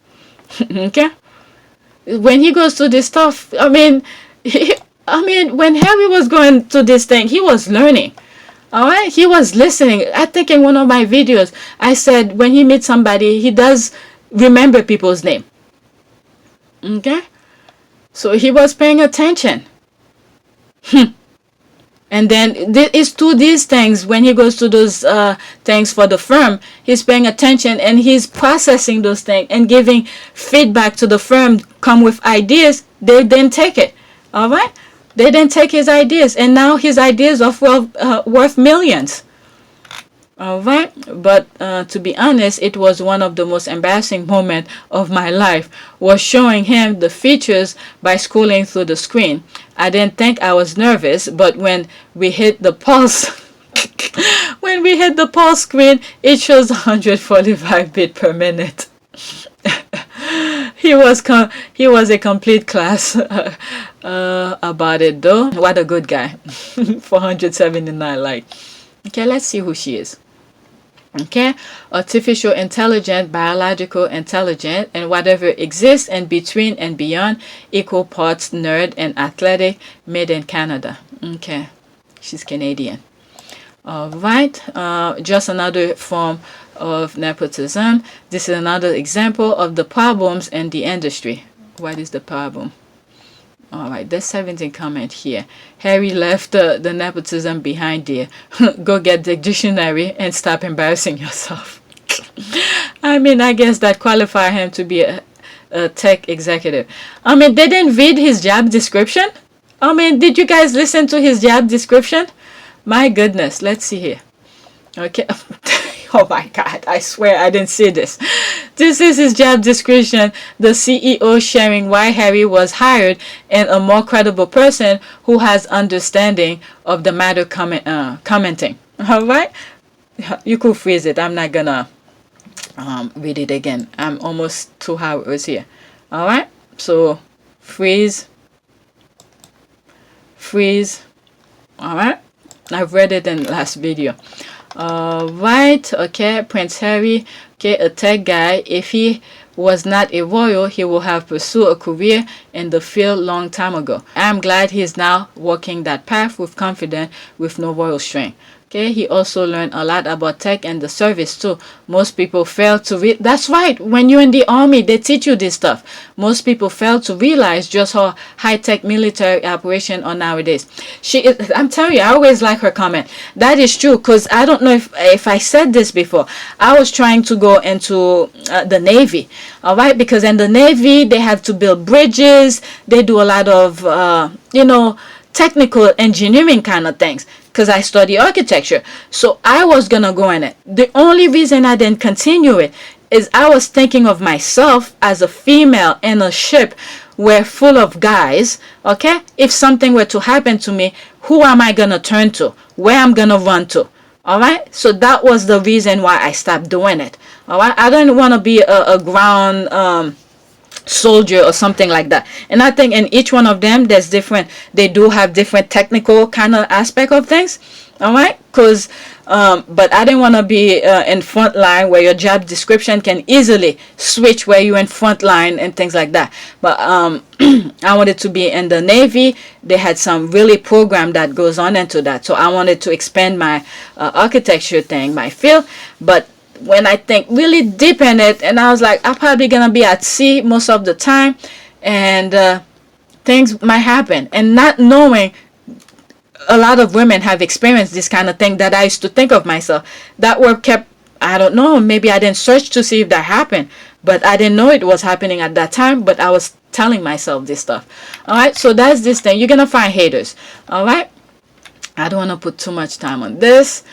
Okay? When he goes to this stuff, when Harry was going to this thing, he was learning. All right? He was listening. I think in one of my videos, I said when he meets somebody, he does remember people's name. Okay? So he was paying attention. And then it's to these things, when he goes to those things for the firm, he's paying attention and he's processing those things and giving feedback to the firm, come with ideas. They didn't take it. All right? They didn't take his ideas. And now his ideas are worth millions. All right? But to be honest, it was one of the most embarrassing moments of my life, was showing him the features by scrolling through the screen. I didn't think I was nervous, but when we hit the pulse, screen, it shows 145 bits per minute. he was a complete class about it though. What a good guy. 479 like. Okay, let's see who she is. Okay, artificial intelligence, biological intelligence, and whatever exists in between and beyond, equal parts nerd and athletic, made in Canada. Okay, she's Canadian. All right, just another form of nepotism. This is another example of the problems in the industry. What is the problem? All right, there's 17 comment here. Harry left the nepotism behind there. Go get the dictionary and stop embarrassing yourself. I mean, I guess that qualify him to be a tech executive. I mean, they didn't read his job description. I mean, did you guys listen to his job description? My goodness, let's see here. Okay. Oh my God, I swear I didn't see this. This is his job description. The CEO sharing why Harry was hired and a more credible person who has understanding of the matter commenting. All right. You could freeze it. I'm not gonna read it again. I'm almost 2 hours here. All right. So freeze. All right. I've read it in the last video. Right, okay, Prince Harry, okay, a tech guy. If he was not a royal, he would have pursued a career in the field long time ago. I'm glad he's now walking that path with confidence, with no royal string. Okay, he also learned a lot about tech and the service too. Most people fail to read. That's right. When you're in the army, they teach you this stuff. Most people fail to realize just how high-tech military operation are nowadays. I'm telling you, I always like her comment. That is true, because I don't know if I said this before. I was trying to go into the Navy. All right, because in the Navy, they have to build bridges. They do a lot of, technical engineering kind of things, because I study architecture. So I was gonna go in it. The only reason I didn't continue it is I was thinking of myself as a female in a ship where full of guys. Okay, if something were to happen to me, who am I gonna turn to? Where I'm gonna run to? All right, so that was the reason why I stopped doing it. All right, I don't want to be a ground soldier or something like that. And I think in each one of them there's different, they do have different technical kind of aspect of things. All right, because but I didn't want to be in front line where your job description can easily switch where you're in front line and things like that. But I wanted to be in the Navy. They had some really program that goes on into that, so I wanted to expand my architecture thing, my field. But when I think really deep in it, and I was like, I'm probably gonna be at sea most of the time, and things might happen. And not knowing, a lot of women have experienced this kind of thing that I used to think of myself. That were kept, I don't know, maybe I didn't search to see if that happened, but I didn't know it was happening at that time, but I was telling myself this stuff. All right, so that's this thing. You're gonna find haters. All right, I don't want to put too much time on this.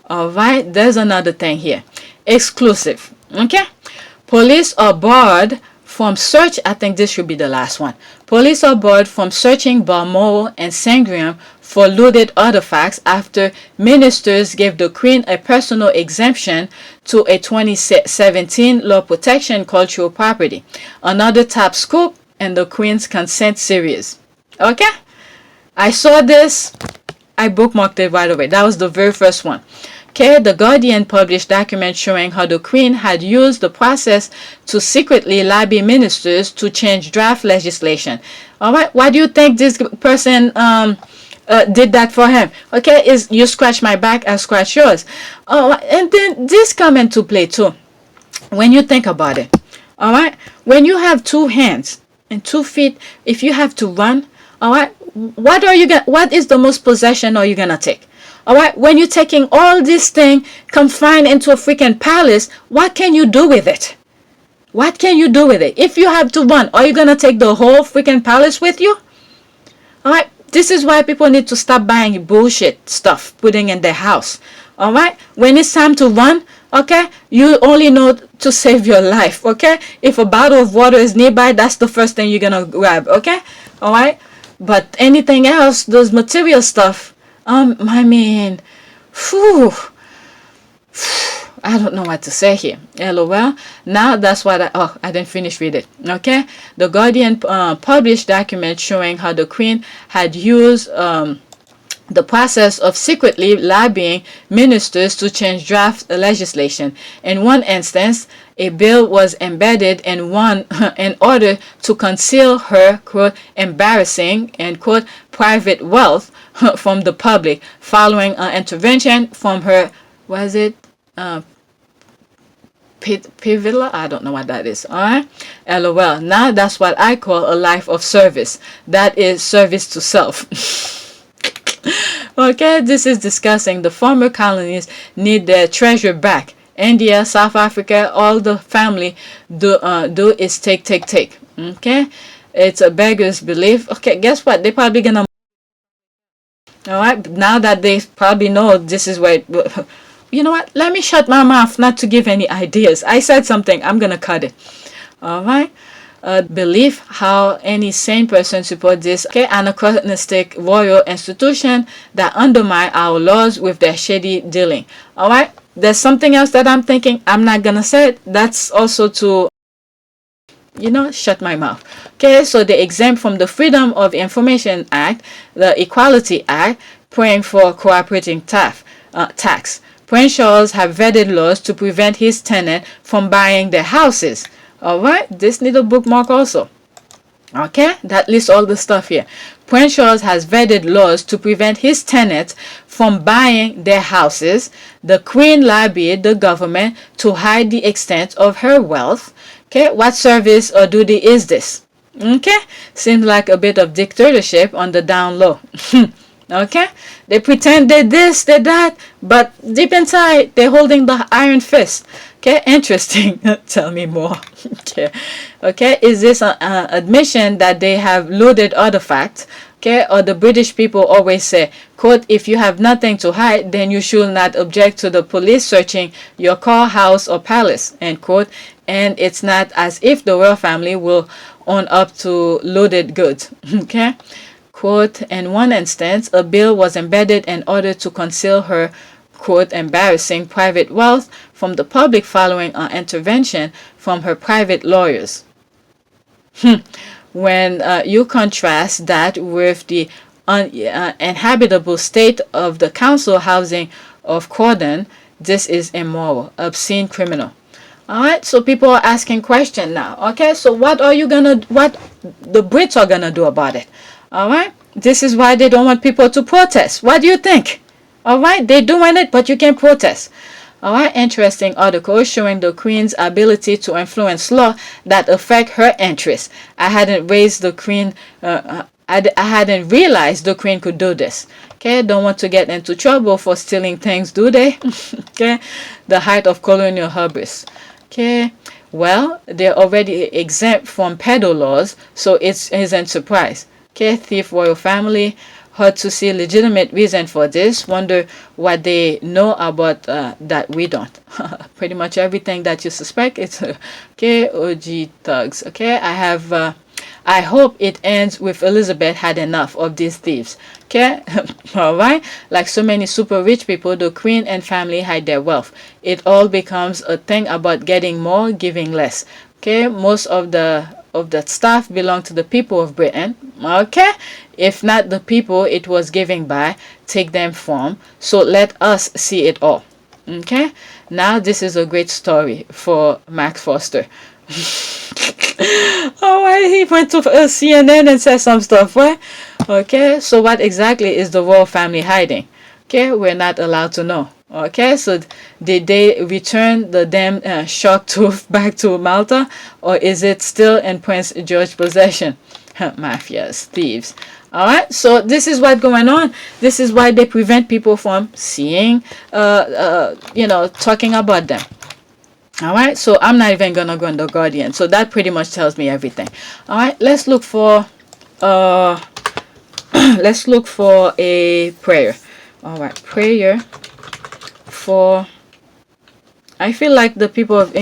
All right, there's another thing here. Exclusive. Okay, police are barred from search. I think this should be the last one. Police are barred from searching Balmoral and Sandringham for looted artifacts after ministers gave the Queen a personal exemption to a 2017 law protection cultural property. Another top scoop in the Queen's Consent series. Okay, I saw this, I bookmarked it right away. That was the very first one. Okay, the Guardian published documents showing how the Queen had used the process to secretly lobby ministers to change draft legislation. All right, why do you think this person did that for him? Okay, is you scratch my back, I scratch yours. Oh, and then this come into play too. When you think about it, all right, when you have 2 hands and 2 feet, if you have to run, all right, what is the most possession are you gonna take? All right, when you're taking all this thing confined into a freaking palace, what can you do with it? What can you do with it? If you have to run, are you going to take the whole freaking palace with you? All right, this is why people need to stop buying bullshit stuff, putting in their house. All right, when it's time to run, okay, you only know to save your life, okay? If a bottle of water is nearby, that's the first thing you're going to grab, okay? All right, but anything else, those material stuff, I mean, whew. I don't know what to say here. LOL. Now that's what I didn't finish with it. Okay. The Guardian published documents showing how the Queen had used the process of secretly lobbying ministers to change draft legislation. In one instance, a bill was embedded in one in order to conceal her, quote, embarrassing, end quote, private wealth from the public following an intervention from her, was it, Pivila? I don't know what that is. Alright? LOL. Now that's what I call a life of service. That is service to self. Okay, this is discussing the former colonies need their treasure back. India, South Africa, all the family do is take. Okay, it's a beggar's belief. Okay, guess what? They probably gonna. All right, now that they probably know this is where. You know what? Let me shut my mouth not to give any ideas. I said something. I'm gonna cut it. All right. Belief how any sane person support this anachronistic royal institution that undermine our laws with their shady dealing. All right, there's something else that I'm thinking. I'm not gonna say it. That's also to, you know, shut my mouth. Okay, so they exempt from the Freedom of Information Act, the Equality Act, praying for cooperating tax. Prince Charles have vetted laws to prevent his tenant from buying their houses. Alright, this need a bookmark also. Okay, that lists all the stuff here. Prince Charles has vetted laws to prevent his tenants from buying their houses. The Queen lobbied the government to hide the extent of her wealth. Okay, what service or duty is this? Okay, seems like a bit of dictatorship on the down low. Okay, they pretend they're this, they're that, but deep inside they're holding the iron fist. Okay, interesting. Tell me more. Okay, is this an admission that they have loaded artifacts? Okay, or the British people always say, quote, if you have nothing to hide, then you should not object to the police searching your car, house, or palace, end quote. And it's not as if the royal family will own up to loaded goods. Okay, quote, in one instance, a bill was embedded in order to conceal her, quote, embarrassing private wealth from the public following an intervention from her private lawyers. When you contrast that with the uninhabitable state of the council housing of Croydon, this is immoral, obscene, criminal. Alright, so people are asking questions now. Okay, so what the Brits are gonna do about it? Alright, this is why they don't want people to protest. What do you think? Alright, they're doing it, but you can't protest. Alright, interesting article showing the Queen's ability to influence law that affect her interests. I hadn't realized the Queen could do this. Okay, don't want to get into trouble for stealing things, do they? Okay, the height of colonial hubris. Okay, well, they're already exempt from pedo laws, so it isn't surprise. Okay, thief royal family. Hard to see legitimate reason for this. Wonder what they know about that we don't. Pretty much everything that you suspect. It's okay. OG thugs. Okay, I hope it ends with Elizabeth had enough of these thieves. Okay, all right. Like so many super rich people, the Queen and family hide their wealth. It all becomes a thing about getting more, giving less. Okay, most of that stuff belong to the people of Britain. Okay, if not the people it was giving by, take them from. So let us see it all. Okay, now this is a great story for Max Foster. Oh, he went to CNN and said some stuff, right? Okay, so what exactly is the royal family hiding? Okay, we're not allowed to know. Okay, so did they return the damn shark tooth back to Malta, or is it still in Prince George's possession? Mafias, thieves. All right, so this is what's going on. This is why they prevent people from seeing, talking about them. All right, so I'm not even gonna go on the Guardian. So that pretty much tells me everything. All right, let's look for a prayer. All right, prayer for. I feel like the people of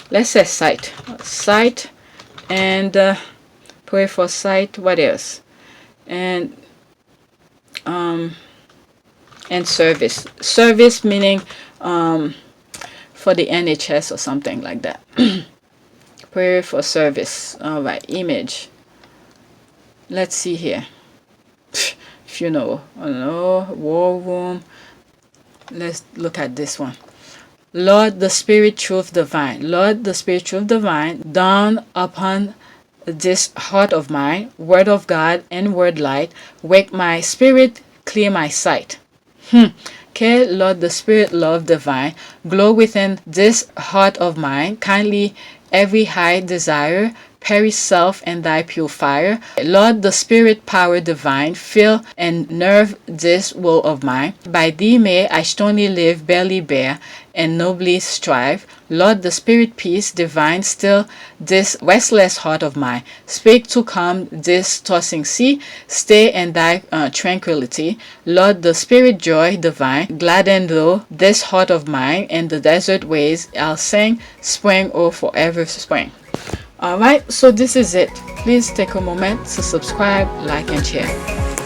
let's say sight, and pray for sight. What else? And and service. Service meaning for the NHS or something like that. Prayer for service. All right, image. Let's see here. If you know, war room. Let's look at this one. Lord, the Spirit, truth divine. Lord, the Spirit, truth divine, dawn upon this heart of mine, word of God and word light. Wake my spirit, clear my sight. Okay, Lord, the Spirit, love divine, glow within this heart of mine. Kindly every high desire, perish self and thy pure fire. Lord, the Spirit, power divine, fill and nerve this will of mine. By thee may I stony live, barely bear, and nobly strive. Lord, the Spirit, peace divine, still this restless heart of mine. Speak to calm this tossing sea, stay in thy tranquility. Lord, the Spirit, joy divine, gladden thou this heart of mine. In the desert ways I'll sing, spring, oh forever spring. Alright, so this is it. Please take a moment to subscribe, like, and share.